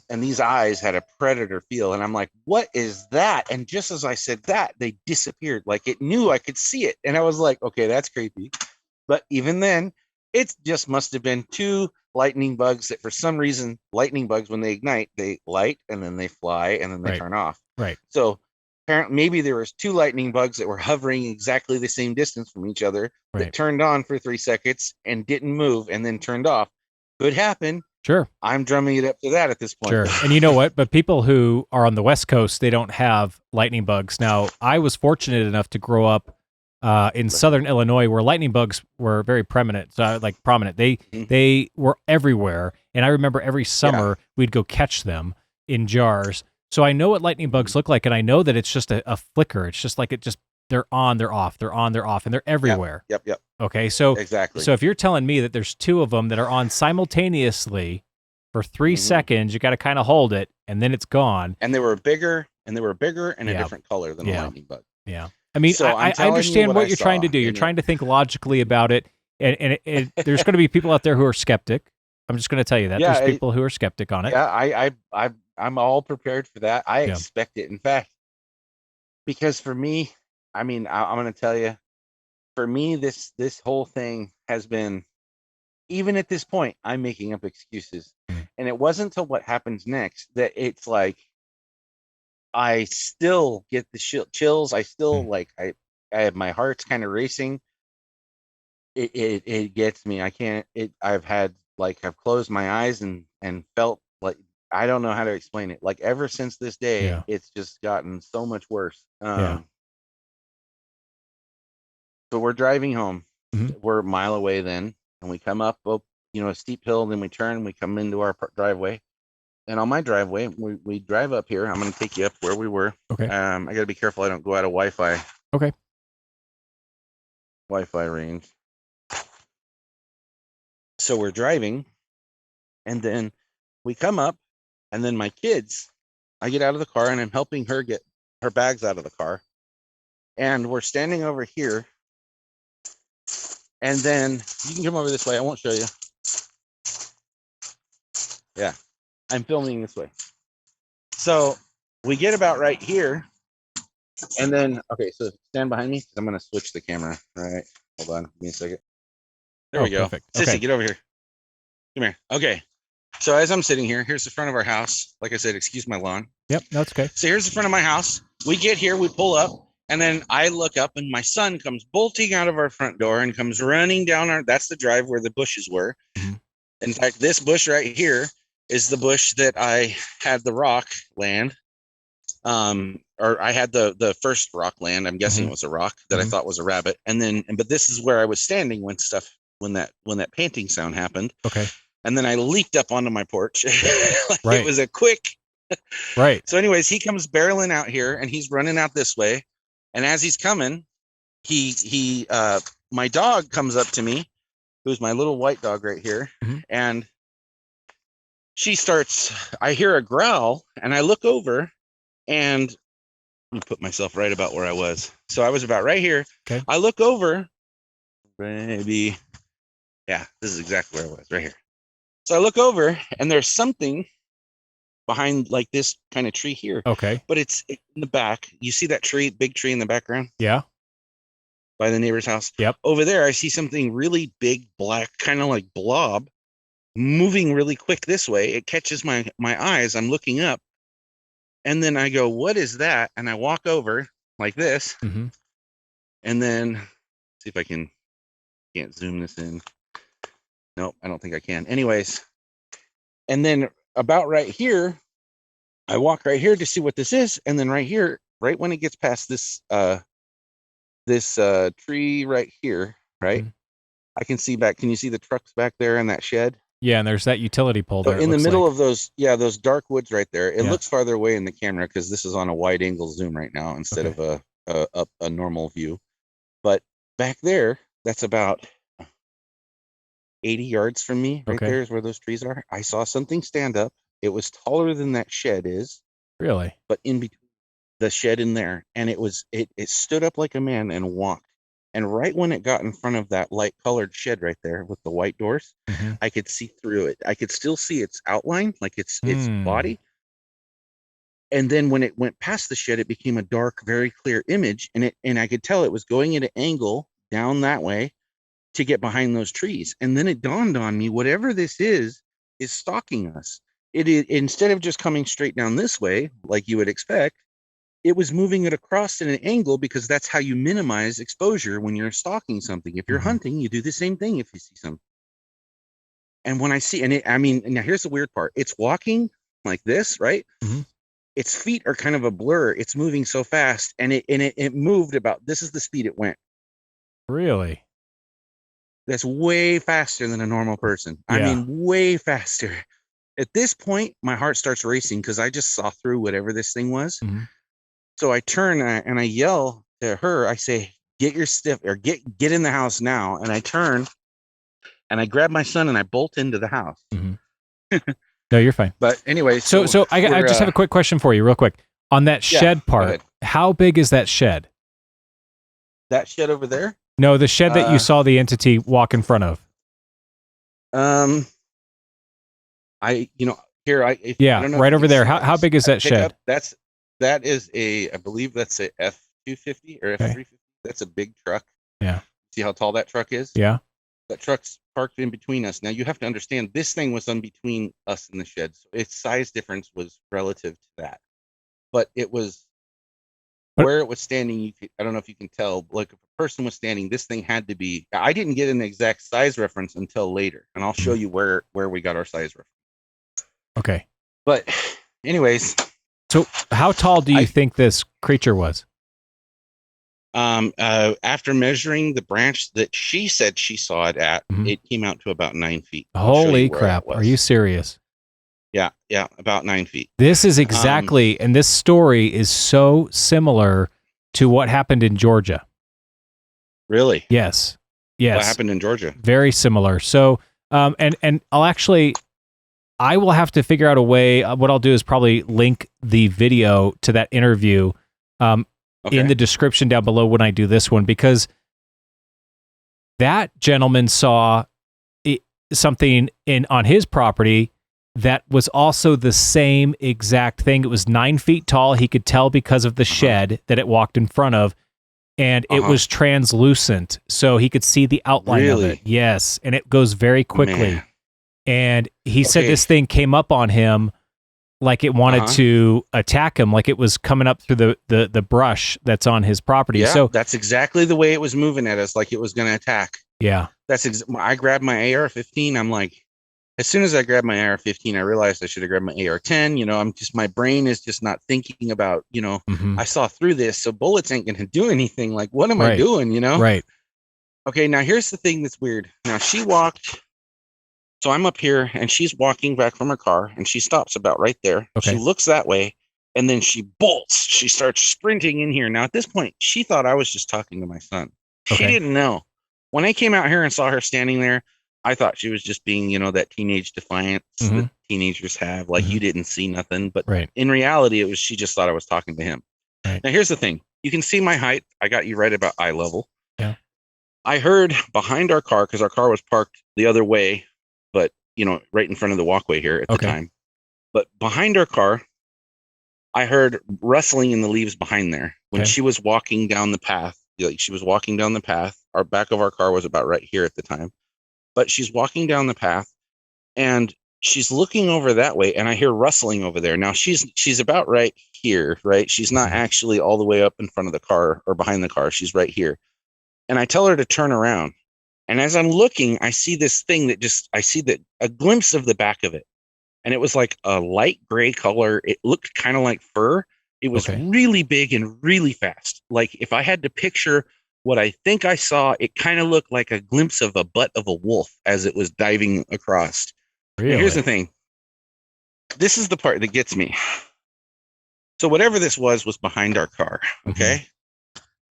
And these eyes had a predator feel. And I'm like, what is that? And just as I said that, they disappeared. Like it knew I could see it. And I was like, okay, that's creepy. But even then, it just must have been two lightning bugs that for some reason, lightning bugs, when they ignite, they light and then they fly and then they turn off. Right. So apparently maybe there was two lightning bugs that were hovering exactly the same distance from each other that turned on for 3 seconds and didn't move and then turned off. Could happen. Sure. I'm drumming it up to that at this point. Sure. And you know what? But people who are on the West Coast, they don't have lightning bugs. Now, I was fortunate enough to grow up in Southern Illinois, where lightning bugs were very prominent. Prominent. They were everywhere, and I remember every summer we'd go catch them in jars. So I know what lightning bugs look like, and I know that it's just a flicker. It's just like they're on, they're off, they're on, they're off, and they're everywhere. Yep. Okay, so Exactly. So if you're telling me that there's two of them that are on simultaneously for 3 seconds, you got to kind of hold it, and then it's gone. And they were bigger, and a different color than a lightning bug. Yeah. I mean, So I understand what you're trying to do. You're trying to think logically about it, and there's going to be people out there who are skeptic. I'm just going to tell you that there's people who are skeptic on it. Yeah, I'm all prepared for that. I expect it. In fact, because for me, I mean, I'm going to tell you, for me, this whole thing has been, even at this point, I'm making up excuses, and it wasn't until what happens next that it's like, I still get the chills. I still I have, my heart's kind of racing. It gets me. I can't. I've had I've closed my eyes and felt like, I don't know how to explain it. Like, ever since this day, it's just gotten so much worse. So we're driving home. We're a mile away then, and we come up a steep hill. Then we turn. We come into our driveway. And on my driveway, we drive up here. I'm going to take you up where we were. Okay. I got to be careful I don't go out of Wi-Fi. Okay. Wi-Fi range. So we're driving, and then we come up, and then my kids, I get out of the car, and I'm helping her get her bags out of the car. And we're standing over here. And then you can come over this way. I won't show you. Yeah. I'm filming this way. So we get about right here, and then, okay, so stand behind me, because I'm going to switch the camera. All right. Hold on. Give me a second. There we go. Perfect. Sissy, Okay. get over here. Come here. Okay. So as I'm sitting here, here's the front of our house. Like I said, excuse my lawn. Yep, that's okay. So here's the front of my house. We get here, we pull up, and then I look up, and my son comes bolting out of our front door and comes running down that's the drive where the bushes were. In fact, this bush right here is the bush that I had the rock land. Or I had the first rock land. I'm guessing it was a rock that I thought was a rabbit. But this is where I was standing when that panting sound happened. Okay. And then I leaped up onto my porch. Right. It was a quick. Right. So anyways, he comes barreling out here, and he's running out this way. And as he's coming, my dog comes up to me, who's my little white dog right here. And I hear a growl, and I look over, and let me put myself right about where I was. So I was about right here. Okay. I look over, maybe, this is exactly where I was, right here. So I look over, and there's something behind this kind of tree here. Okay. But it's in the back. You see that big tree in the background? Yeah. By the neighbor's house? Yep. Over there, I see something really big, black, kind of like blob, moving really quick this way. It catches my eyes. I'm looking up, and then I go, what is that? And I walk over like this, and then see if I can't zoom this in. Nope, I don't think I can. Anyways, and then about right here, I walk right here to see what this is, and then right here, right when it gets past this tree right here, right, I can see back. Can you see the trucks back there in that shed? Yeah, and there's that utility pole there. So in the middle of those dark woods right there. It looks farther away in the camera because this is on a wide angle zoom right now instead of a normal view. But back there, that's about 80 yards from me. Right there is where those trees are. I saw something stand up. It was taller than that shed is. Really? But in between the shed in there, and it stood up like a man and walked. And right when it got in front of that light colored shed right there with the white doors, I could see through it. I could still see its outline, like its body. And then when it went past the shed, it became a dark, very clear image. And I could tell it was going at an angle down that way to get behind those trees. And then it dawned on me, whatever this is stalking us. It instead of just coming straight down this way, like you would expect, it was moving it across at an angle because that's how you minimize exposure when you're stalking something. If you're hunting, you do the same thing if you see something. And when I see, and I mean, now here's the weird part. It's walking like this, right? Mm-hmm. Its feet are kind of a blur. It's moving so fast, and it moved about. This is the speed it went. Really? That's way faster than a normal person. I Yeah. mean, way faster. At this point, my heart starts racing because I just saw through whatever this thing was. Mhm. So I turn and I yell to her. I say, "Get your stiff or get in the house now!" And I turn and I grab my son and I bolt into the house. Mhm. No, you're fine. But anyway, So I just have a quick question for you, real quick. On that Yeah, shed go part, ahead. how big is that shed? That shed over there. No, the shed that you saw the entity walk in front of. I here I if, Yeah, I don't know right if you over can there. see How big is that shed? That is I believe that's a F-250 or F-350. That's a big truck. Yeah. See how tall that truck is? Yeah. That truck's parked in between us. Now you have to understand this thing was in between us and the shed, so its size difference was relative to that. But it was where it was standing. I don't know if you can tell. Like if a person was standing, this thing had to be. I didn't get an exact size reference until later, and I'll show you where we got our size reference. Okay. But, anyways. So how tall do you think this creature was? After measuring the branch that she said she saw it at, it came out to about 9 feet. Holy crap. Are you serious? Yeah, about 9 feet. This is exactly, and this story is so similar to what happened in Georgia. Really? Yes. What happened in Georgia? Very similar. So, and I will have to figure out a way. What I'll do is probably link the video to that interview in the description down below when I do this one, because that gentleman saw something on his property that was also the same exact thing. It was 9 feet tall. He could tell because of the shed that it walked in front of, and it was translucent, so he could see the outline of it. Yes, and it goes very quickly. Man. And he said this thing came up on him like it wanted to attack him, like it was coming up through the brush that's on his property. Yeah, so that's exactly the way it was moving at us, like it was going to attack. Yeah. I grabbed my AR-15. I'm like, as soon as I grabbed my AR-15, I realized I should have grabbed my AR-10. My brain is just not thinking about, I saw through this, so bullets ain't going to do anything. Like, what am I doing, Right. Okay, now here's the thing that's weird. Now she walked, so I'm up here and she's walking back from her car and she stops about right there. Okay. She looks that way and then she bolts. She starts sprinting in here. Now at this point, she thought I was just talking to my son. She didn't know. When I came out here and saw her standing there, I thought she was just being, that teenage defiance that teenagers have. Like, you didn't see nothing. But in reality, she just thought I was talking to him. Right. Now, here's the thing. You can see my height. I got you right about eye level. Yeah. I heard behind our car, because our car was parked the other way, but, right in front of the walkway here at the time. But behind our car, I heard rustling in the leaves behind there. When she was walking down the path, our back of our car was about right here at the time. But she's walking down the path and she's looking over that way, and I hear rustling over there. Now she's about right here, right? She's not actually all the way up in front of the car or behind the car. She's right here. And I tell her to turn around. And as I'm looking, I see this thing a glimpse of the back of it. And it was like a light gray color. It looked kind of like fur. It was really big and really fast. Like, if I had to picture what I think I saw, it kind of looked like a glimpse of a butt of a wolf as it was diving across. Really? Now, here's the thing. This is the part that gets me. So whatever this was behind our car, okay?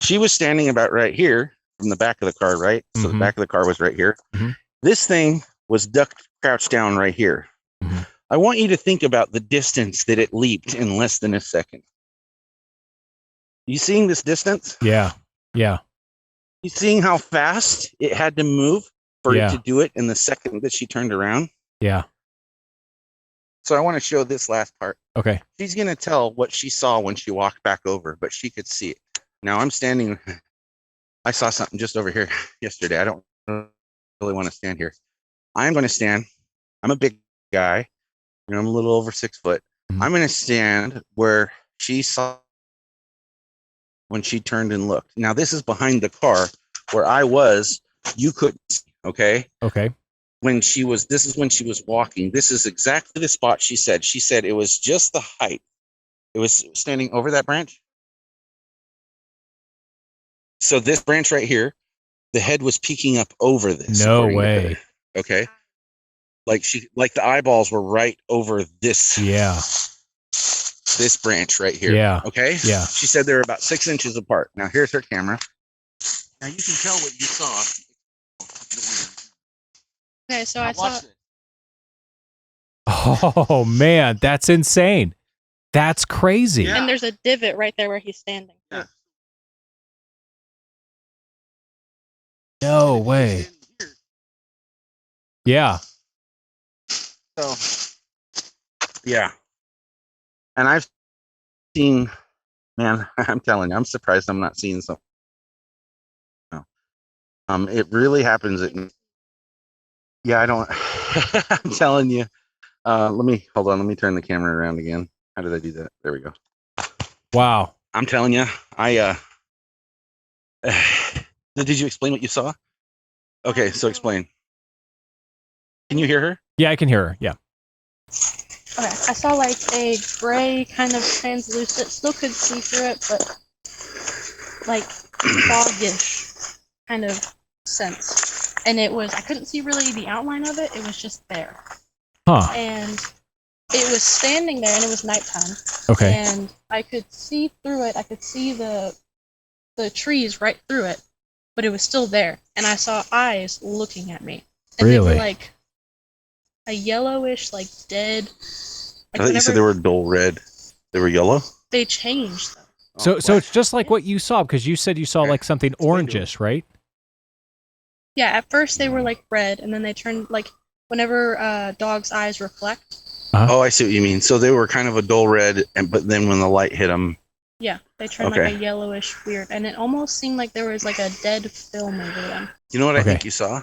She was standing about right here from the back of the car, right? So the back of the car was right here. This thing was crouched down right here. I want you to think about the distance that it leaped in less than a second. You seeing this distance? Yeah. Yeah. You seeing how fast it had to move for it to do it in the second that she turned around? Yeah. So I want to show this last part. Okay. She's going to tell what she saw when she walked back over, but she could see it. Now I'm standing. I saw something just over here yesterday. I don't really want to stand here. I'm going to stand. I'm a big guy. I'm a little over 6 foot. I'm going to stand where she saw when she turned and looked. Now this is behind the car where I was. You couldn't see, okay? Okay. this is when she was walking. This is exactly the spot she said. She said it was just the height. It was standing over that branch. So this branch right here, the head was peeking up over this. No according to her. way. Okay. Like the eyeballs were right over this. Yeah. This branch right here. Yeah. Okay. Yeah. She said they're about 6 inches apart. Now here's her camera. Now you can tell what you saw. Okay, so Now I saw. watch this. Oh man, that's insane. That's crazy. Yeah. And there's a divot right there where he's standing. Yeah. No way. Yeah. So, yeah. And I've seen, man, I'm telling you, I'm surprised I'm not seeing something. No. It really happens at, yeah, I don't, I'm telling you. Let me, hold on, let me turn the camera around again. How did I do that? There we go. Wow. I'm telling you, did you explain what you saw? Okay, so explain. Can you hear her? Yeah, I can hear her. Yeah. Okay, I saw like a gray kind of translucent, still could see through it, but like foggish kind of sense. And it was, I couldn't see really the outline of it, it was just there. Huh. And it was standing there, and it was nighttime. Okay. And I could see through it, I could see the trees right through it, but it was still there. And I saw eyes looking at me. And they Really? were like a yellowish, like dead. I thought you said they were dull red. They were yellow? They changed them. So it's just like what you saw, because you said you saw like something orangish, right? Yeah, at first they were like red, and then they turned like whenever dog's eyes reflect. Oh, I see what you mean. So they were kind of a dull red, but then when the light hit them, Yeah, they turned like a yellowish weird, and it almost seemed like there was like a dead film over them. you know what I Okay. think you saw?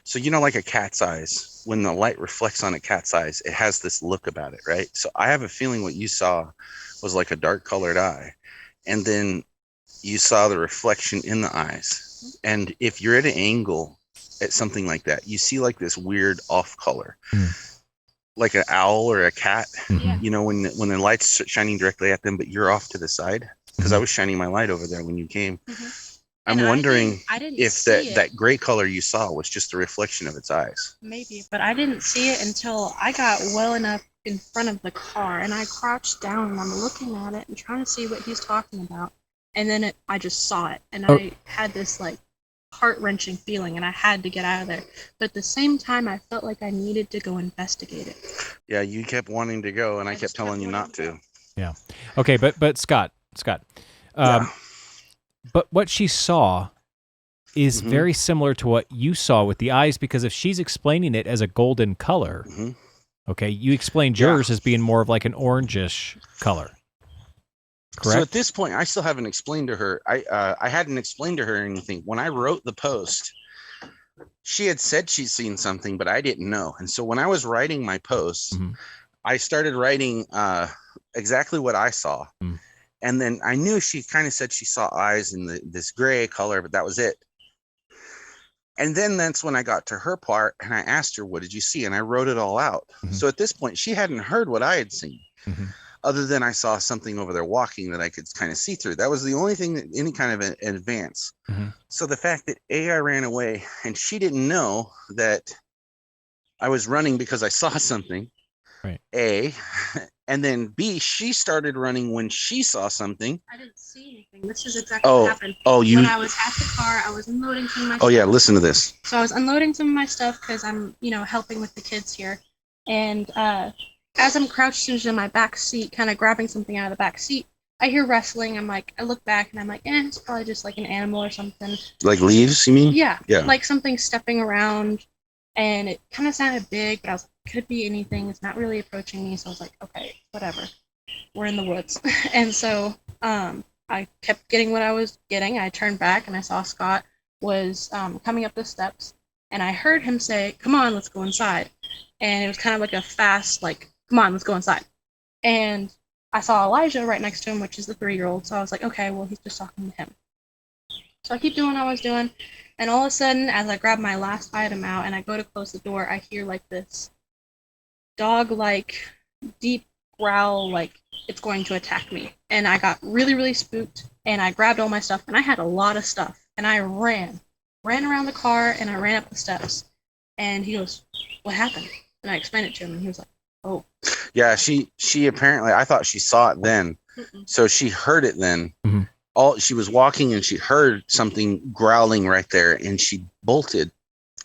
So you know, like a cat's eyes, when the light reflects on a cat's eyes, it has this look about it, right? So I have a feeling what you saw was like a dark colored eye, and then you saw the reflection in the eyes. And if you're at an angle at something like that, you see like this weird off color, like an owl or a cat. Yeah. You know, when the light's shining directly at them, but you're off to the side, because I was shining my light over there when you came. I'm And wondering I didn't if see it. that gray color you saw was just a reflection of its eyes. Maybe, but I didn't see it until I got well enough in front of the car, and I crouched down and I'm looking at it and trying to see what he's talking about, and then I just saw it, and I had this like heart-wrenching feeling, and I had to get out of there. But at the same time, I felt like I needed to go investigate it. Yeah, you kept wanting to go, and I kept telling you not to. Yeah. Okay, but Scott. Yeah. But what she saw is very similar to what you saw with the eyes, because if she's explaining it as a golden color, okay, you explained yours as being more of like an orangish color. Correct? So at this point, I still haven't explained to her. I hadn't explained to her anything. When I wrote the post, she had said she'd seen something, but I didn't know. And so when I was writing my post, I started writing exactly what I saw. And then I knew she kind of said she saw eyes in this gray color, but that was it. And then that's when I got to her part, and I asked her, what did you see? And I wrote it all out. So at this point, she hadn't heard what I had seen, other than I saw something over there walking that I could kind of see through. That was the only thing, that any kind of an advance. So the fact that I ran away, and she didn't know that I was running because I saw something, A, and then B, she started running when she saw something. I didn't see anything. This is exactly what happened. When I was at the car, I was unloading some of my stuff. Oh yeah, listen to this. So I was unloading some of my stuff because I'm, helping with the kids here. And as I'm crouched in my back seat, kind of grabbing something out of the back seat, I hear rustling. I look back and I'm like, it's probably just like an animal or something. Like leaves, you mean? Yeah. Yeah. Like something stepping around. And it kind of sounded big, but I was like, could it be anything? It's not really approaching me. So I was like, okay, whatever. We're in the woods. And so I kept getting what I was getting. I turned back and I saw Scott was coming up the steps. And I heard him say, come on, let's go inside. And it was kind of like a fast, like, come on, let's go inside. And I saw Elijah right next to him, which is the 3-year-old. So I was like, okay, well, he's just talking to him. So I keep doing what I was doing. And all of a sudden, as I grab my last item out and I go to close the door, I hear like this dog-like, deep growl, like it's going to attack me. And I got really, really spooked, and I grabbed all my stuff, and I had a lot of stuff, and I ran around the car, and I ran up the steps. And he goes, "What happened?" And I explained it to him, and he was like, "Oh." Yeah, she apparently, I thought she saw it then. Mm-mm. So she heard it then. Mm-hmm. She was walking and she heard something growling right there and she bolted.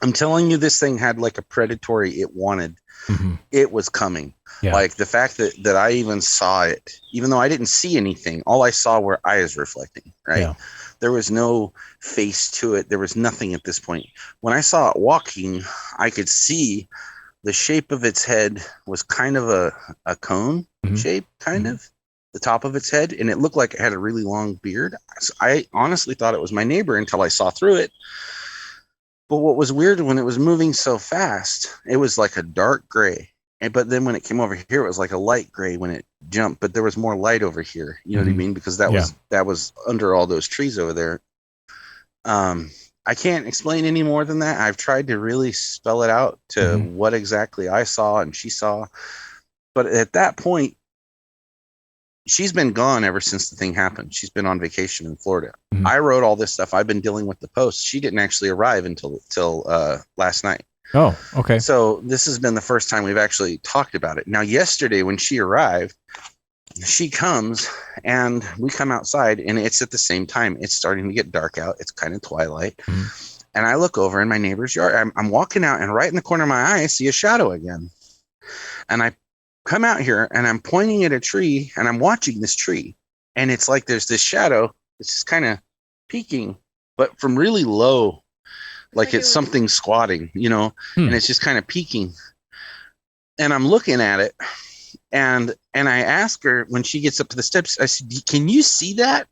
I'm telling you, this thing had like a predatory, it wanted. Mm-hmm. It was coming. Yeah. Like the fact that I even saw it, even though I didn't see anything, all I saw were eyes reflecting, right? Yeah. There was no face to it. There was nothing at this point. When I saw it walking, I could see the shape of its head was kind of a cone Mhm. shape, kind of. The top of its head, and it looked like it had a really long beard. I honestly thought it was my neighbor until I saw through it. But what was weird, when it was moving so fast, it was like a dark gray. But then when it came over here, it was like a light gray when it jumped. But there was more light over here. You know what I mean? Because that was under all those trees over there. I can't explain any more than that. I've tried to really spell it out to what exactly I saw and she saw. But at that point, she's been gone ever since the thing happened. She's been on vacation in Florida. Mhm. I wrote all this stuff. I've been dealing with the posts. She didn't actually arrive until last night. Oh, okay. So this has been the first time we've actually talked about it. Now, yesterday when she arrived, she comes and we come outside and it's at the same time. It's starting to get dark out. It's kind of twilight. Mhm. And I look over in my neighbor's yard. I'm walking out and right in the corner of my eye, I see a shadow again. And I come out here and I'm pointing at a tree and I'm watching this tree. And it's like there's this shadow. It's just kind of peeking, but from really low, like it's something squatting, you know, and it's just kind of peeking. And I'm looking at it. And I ask her when she gets up to the steps, I said, "Can you see that?"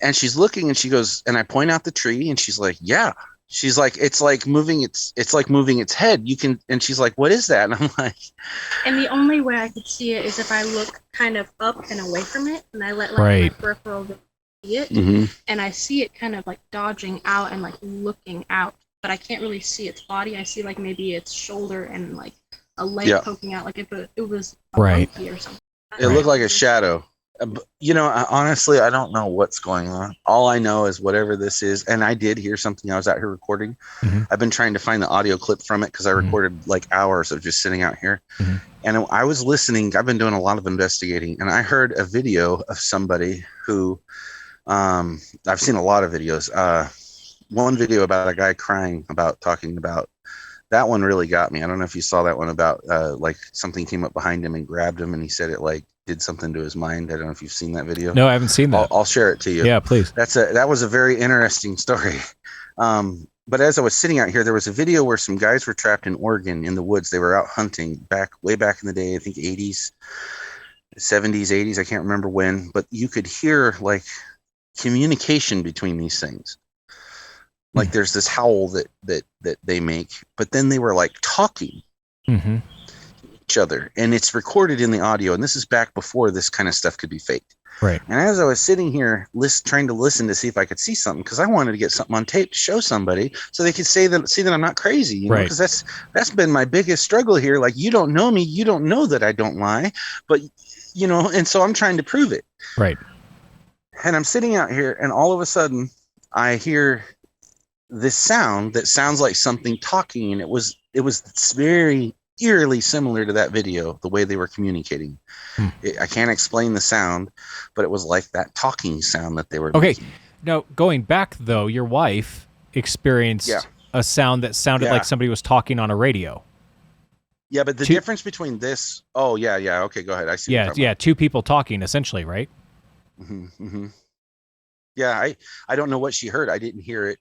And she's looking and she goes, and I point out the tree and she's like, "Yeah." She's like, it's like moving its head. You can, and she's like, "What is that?" And I'm like, And the only way I could see it is if I look kind of up and away from it, and I let like Right. my peripheral vision see it, and I see it kind of like dodging out and like looking out, but I can't really see its body. I see like maybe its shoulder and like a leg poking out, like if it was a Right. monkey or something. it looked like a shadow. You know, honestly, I don't know what's going on. All I know is whatever this is, and I did hear something. I was out here recording. Mhm. I've been trying to find the audio clip from it because I recorded like hours of just sitting out here. Mhm. And I was listening. I've been doing a lot of investigating, and I heard a video of somebody who, I've seen a lot of videos. One video about a guy crying about talking about. That one really got me. I don't know if you saw that one about like something came up behind him and grabbed him, and he said it like did something to his mind. I don't know if you've seen that video. No, I haven't seen that. I'll share it to you. Yeah, please. That was a very interesting story. But as I was sitting out here, there was a video where some guys were trapped in Oregon in the woods. They were out hunting way back in the day, I think 80s, 70s, 80s. I can't remember when, but you could hear like communication between these things. Like there's this howl that they make, but then they were like talking Mm-hmm. each other, and it's recorded in the audio. And this is back before this kind of stuff could be faked. Right. And as I was sitting here trying to listen to see if I could see something, because I wanted to get something on tape to show somebody so they could see that I'm not crazy, you know, because that's been my biggest struggle here. Like, you don't know me, you don't know that I don't lie, but you know, and so I'm trying to prove it. Right. And I'm sitting out here, and all of a sudden I hear this sound that sounds like something talking, and it was very eerily similar to that video, the way they were communicating. I can't explain the sound, but it was like that talking sound that they were making. Now, going back though, your wife experienced a sound that sounded like somebody was talking on a radio. Yeah, but the difference between this, okay, go ahead. I see. Yeah, two people talking essentially, right? Yeah, I don't know what she heard. I didn't hear it.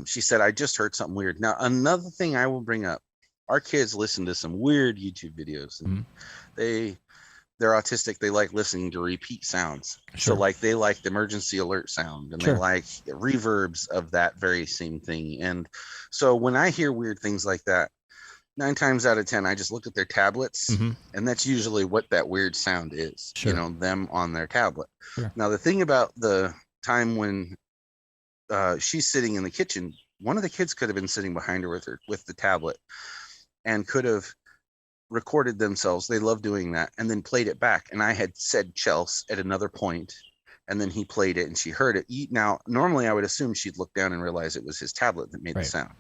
She said, "I just heard something weird." Now, another thing I will bring up, our kids listen to some weird YouTube videos, and they're autistic. They like listening to repeat sounds. Sure. So like they like the emergency alert sound, and they like reverbs of that very same thing. And so when I hear weird things like that, 9 times out of 10, I just look at their tablets, and that's usually what that weird sound is. Sure. You know, them on their tablet. Sure. Now, the thing about the time when she's sitting in the kitchen. One of the kids could have been sitting behind her with the tablet and could have recorded themselves. They love doing that, and then played it back. And I had said Chelsea at another point, and then he played it and she heard it. Now, normally I would assume she'd look down and realize it was his tablet that made the sound.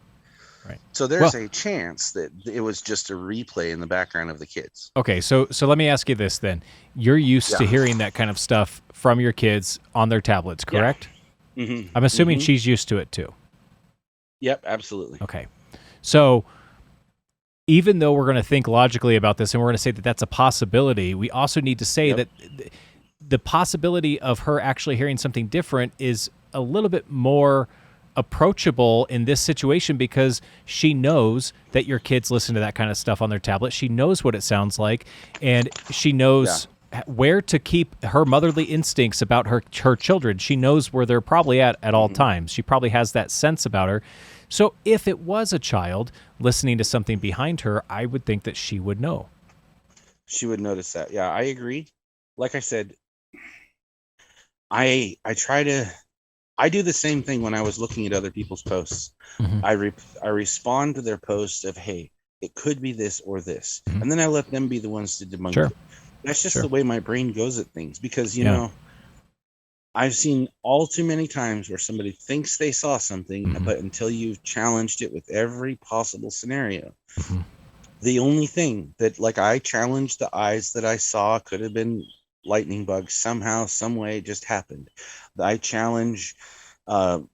Right. So there's a chance that it was just a replay in the background of the kids. Okay, so let me ask you this then. You're used to hearing that kind of stuff from your kids on their tablets, correct? Yeah. Mm-hmm. I'm assuming she's used to it too. Yep, absolutely. Okay. So even though we're going to think logically about this and we're going to say that that's a possibility, we also need to say that the possibility of her actually hearing something different is a little bit more approachable in this situation because she knows that your kids listen to that kind of stuff on their tablet. She knows what it sounds like, and she knows where to keep her motherly instincts about her children. She knows where they're probably at all times. She probably has that sense about her. So if it was a child listening to something behind her, I would think that she would know. She would notice that. Yeah, I agree. Like I said, I do the same thing when I was looking at other people's posts. I respond to their post of, hey, it could be this or this. And then I let them be the ones to debunk it. That's just the way my brain goes at things because, you know, I've seen all too many times where somebody thinks they saw something, but until you've challenged it with every possible scenario, the only thing that, like, I challenged the eyes that I saw could have been lightning bugs somehow, some way, it just happened. I challenge, the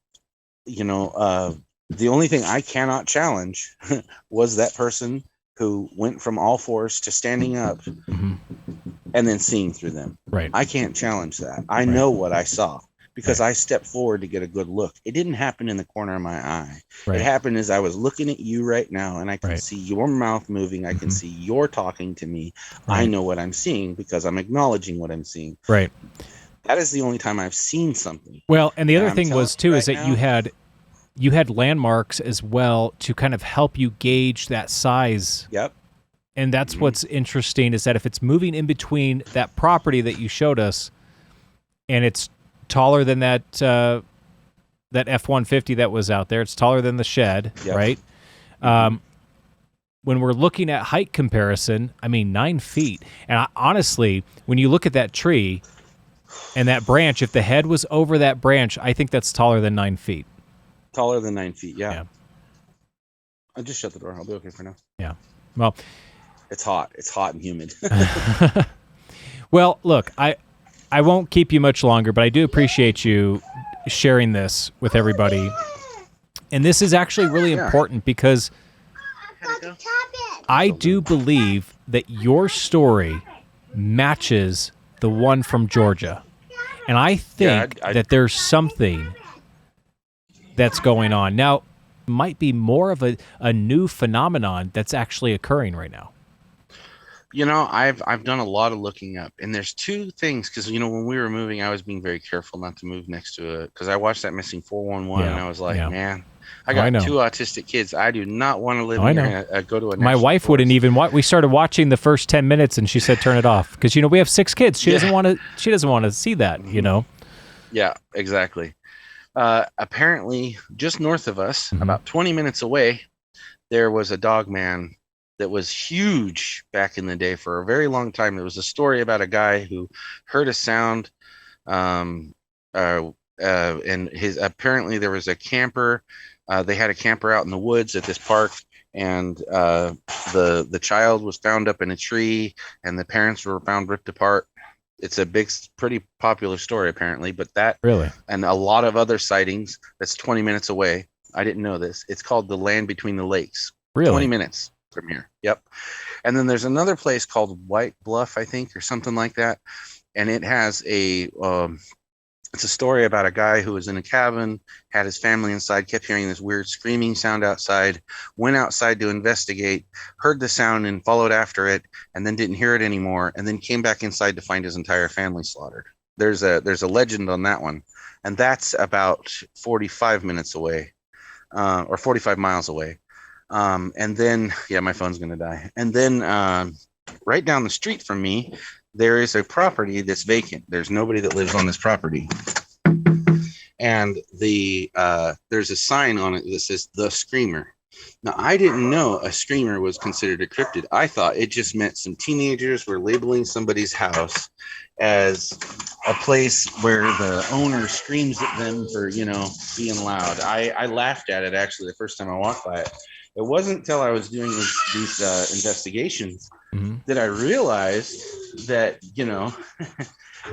only thing I cannot challenge was that person who went from all fours to standing up and then seeing through them. Right. I can't challenge that. I know what I saw because I stepped forward to get a good look. It didn't happen in the corner of my eye. It happened as I was looking at you right now, and I can see your mouth moving. I can see you're talking to me. I know what I'm seeing because I'm acknowledging what I'm seeing. Right. That is the only time I've seen something. Well, and the other thing was too is that you had landmarks as well to kind of help you gauge that size. Yep. And that's what's interesting is that if it's moving in between that property that you showed us, and it's taller than that F-150 that was out there, it's taller than the shed, right? When we're looking at height comparison, I mean 9 feet. And honestly, when you look at that tree and that branch, if the head was over that branch, I think that's taller than 9 feet. Taller than 9 feet, yeah. I'll just shut the door. I'll be okay for now. Yeah. Well, it's hot. It's hot and humid. Well, look, I won't keep you much longer, but I do appreciate you sharing this with everybody. And this is actually really important because I do believe that your story matches the one from Georgia. And I think that there's something that's going on. Now, it might be more of a new phenomenon that's actually occurring right now. You know, I've done a lot of looking up, and there's two things because, you know, when we were moving, I was being very careful not to move next to it because I watched that Missing 411 and I was like, man, I got two autistic kids. I do not want to live here. Go to a My wife forest. wouldn't even watch. We started watching the first 10 minutes and she said, turn it off. Because, you know, we have 6 kids. She doesn't want to see that, you know? Yeah, exactly. Apparently just north of us, about 20 minutes away, there was a dog man that was huge back in the day for a very long time. There was a story about a guy who heard a sound, and apparently there was a camper. They had a camper out in the woods at this park, and the child was found up in a tree, and the parents were found ripped apart. It's a pretty popular story apparently, but that really and a lot of other sightings. That's 20 minutes away. I didn't know this. It's called the Land Between the Lakes. Really, 20 minutes from here. Yep. And then there's another place called White Bluff, I think, or something like that. And it has it's a story about a guy who was in a cabin, had his family inside, kept hearing this weird screaming sound outside, went outside to investigate, heard the sound and followed after it, and then didn't hear it anymore, and then came back inside to find his entire family slaughtered. There's a legend on that one. And that's about 45 minutes away, or 45 miles away. And then, my phone's going to die. And then right down the street from me, there is a property that's vacant. There's nobody that lives on this property. and there's a sign on it that says "The Screamer." Now, I didn't know a screamer was considered a cryptid. I thought it just meant some teenagers were labeling somebody's house as a place where the owner screams at them for, being loud. I laughed at it, actually, the first time I walked by it. It wasn't until I was doing these investigations that I realized that,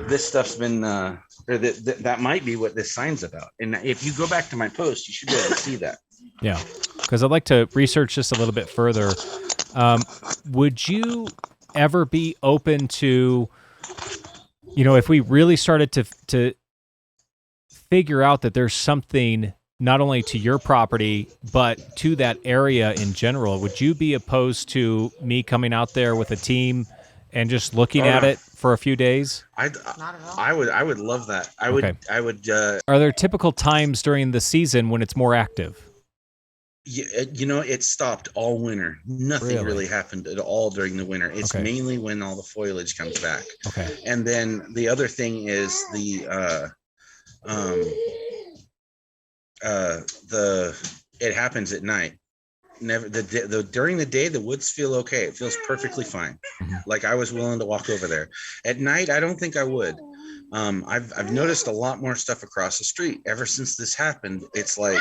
this stuff's been, or that might be what this sign's about. And if you go back to my post, you should be able to see that. Yeah, because I'd like to research just a little bit further. Would you ever be open to, if we really started to figure out that there's something not only to your property, but to that area in general, would you be opposed to me coming out there with a team and just looking at it for a few days? Not at all. I would love that. I would. Are there typical times during the season when it's more active? Yeah, it stopped all winter. Nothing really happened at all during the winter. It's mainly when all the foliage comes back. Okay. And then the other thing is it happens at night. Never during the day, the woods feel okay. It feels perfectly fine. Like I was willing to walk over there. At night, I don't think I would. I've noticed a lot more stuff across the street ever since this happened. It's like,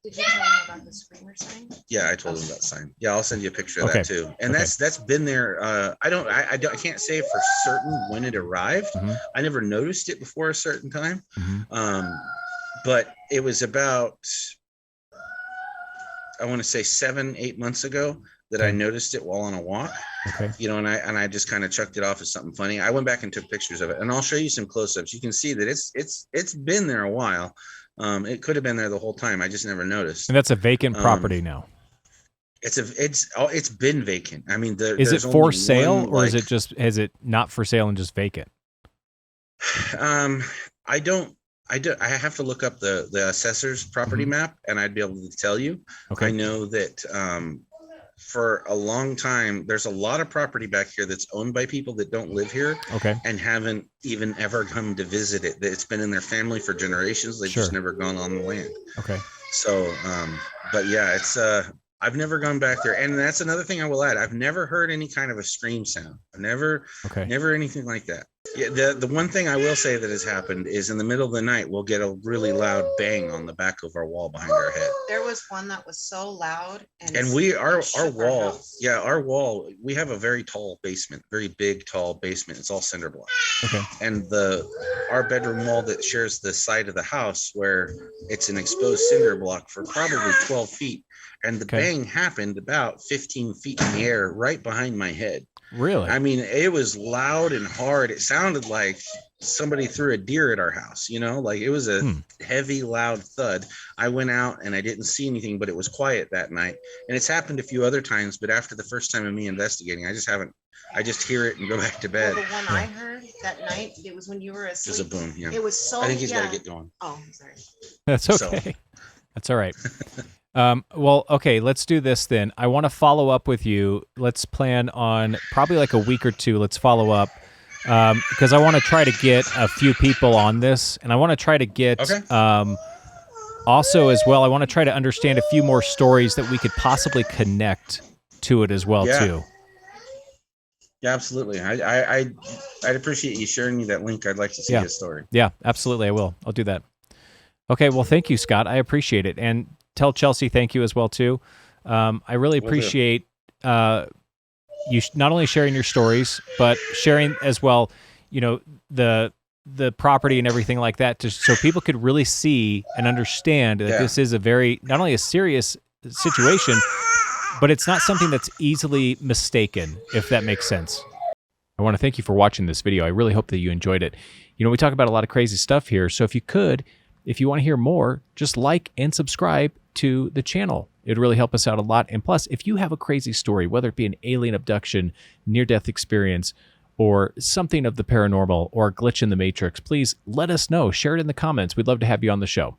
did you tell him about the screamer sign? Yeah, I told him that sign. Yeah, I'll send you a picture of that too. And that's been there. I can't say for certain when it arrived. I never noticed it before a certain time. But it was about, I want to say 7-8 months ago that I noticed it while on a walk. And I just kind of chucked it off as something funny. I went back and took pictures of it, and I'll show you some close-ups. You can see that it's been there a while. It could have been there the whole time. I just never noticed. And that's a vacant property now. It's been vacant. I mean, is it for sale, or is it not for sale and just vacant? I have to look up the assessor's property map, and I'd be able to tell you. I know that for a long time, there's a lot of property back here that's owned by people that don't live here and haven't even ever come to visit it. It's been in their family for generations. They've just never gone on the land. So, but yeah, it's I've never gone back there. And that's another thing I will add. I've never heard any kind of a scream sound. I've never anything like that. Yeah, the one thing I will say that has happened is in the middle of the night, we'll get a really loud bang on the back of our wall behind our head. There was one that was so loud. And our wall, we have a very tall basement, very big, tall basement. It's all cinder block. And our bedroom wall that shares the side of the house where it's an exposed cinder block for probably 12 feet. And the bang happened about 15 feet in the air right behind my head. Really? I mean, it was loud and hard. It sounded like somebody threw a deer at our house, like it was a heavy, loud thud. I went out and I didn't see anything, but it was quiet that night. And it's happened a few other times, but after the first time of me investigating, I just hear it and go back to bed. Well, the one I heard that night, it was when you were asleep. It was a boom. Yeah. It was so. I think he's got to get going. Oh, I'm sorry. That's okay. That's all right. Well, okay, let's do this then. I want to follow up with you. Let's plan on probably like a week or two. Let's follow up because I want to try to get a few people on this, and I want to try to get also as well. I want to try to understand a few more stories that we could possibly connect to it as well too. Yeah, absolutely. I'd appreciate you sharing me that link. I'd like to see his story. Yeah, absolutely. I will. I'll do that. Okay. Well, thank you, Scott. I appreciate it. And tell Chelsea thank you as well too. I really appreciate you not only sharing your stories, but sharing as well, the property and everything like that, so people could really see and understand that this is a very, not only a serious situation, but it's not something that's easily mistaken, if that makes sense. I want to thank you for watching this video. I really hope that you enjoyed it. We talk about a lot of crazy stuff here, so if you want to hear more, just like and subscribe to the channel. It'd really help us out a lot. And plus, if you have a crazy story, whether it be an alien abduction, near-death experience, or something of the paranormal, or a glitch in the matrix, please let us know. Share it in the comments. We'd love to have you on the show.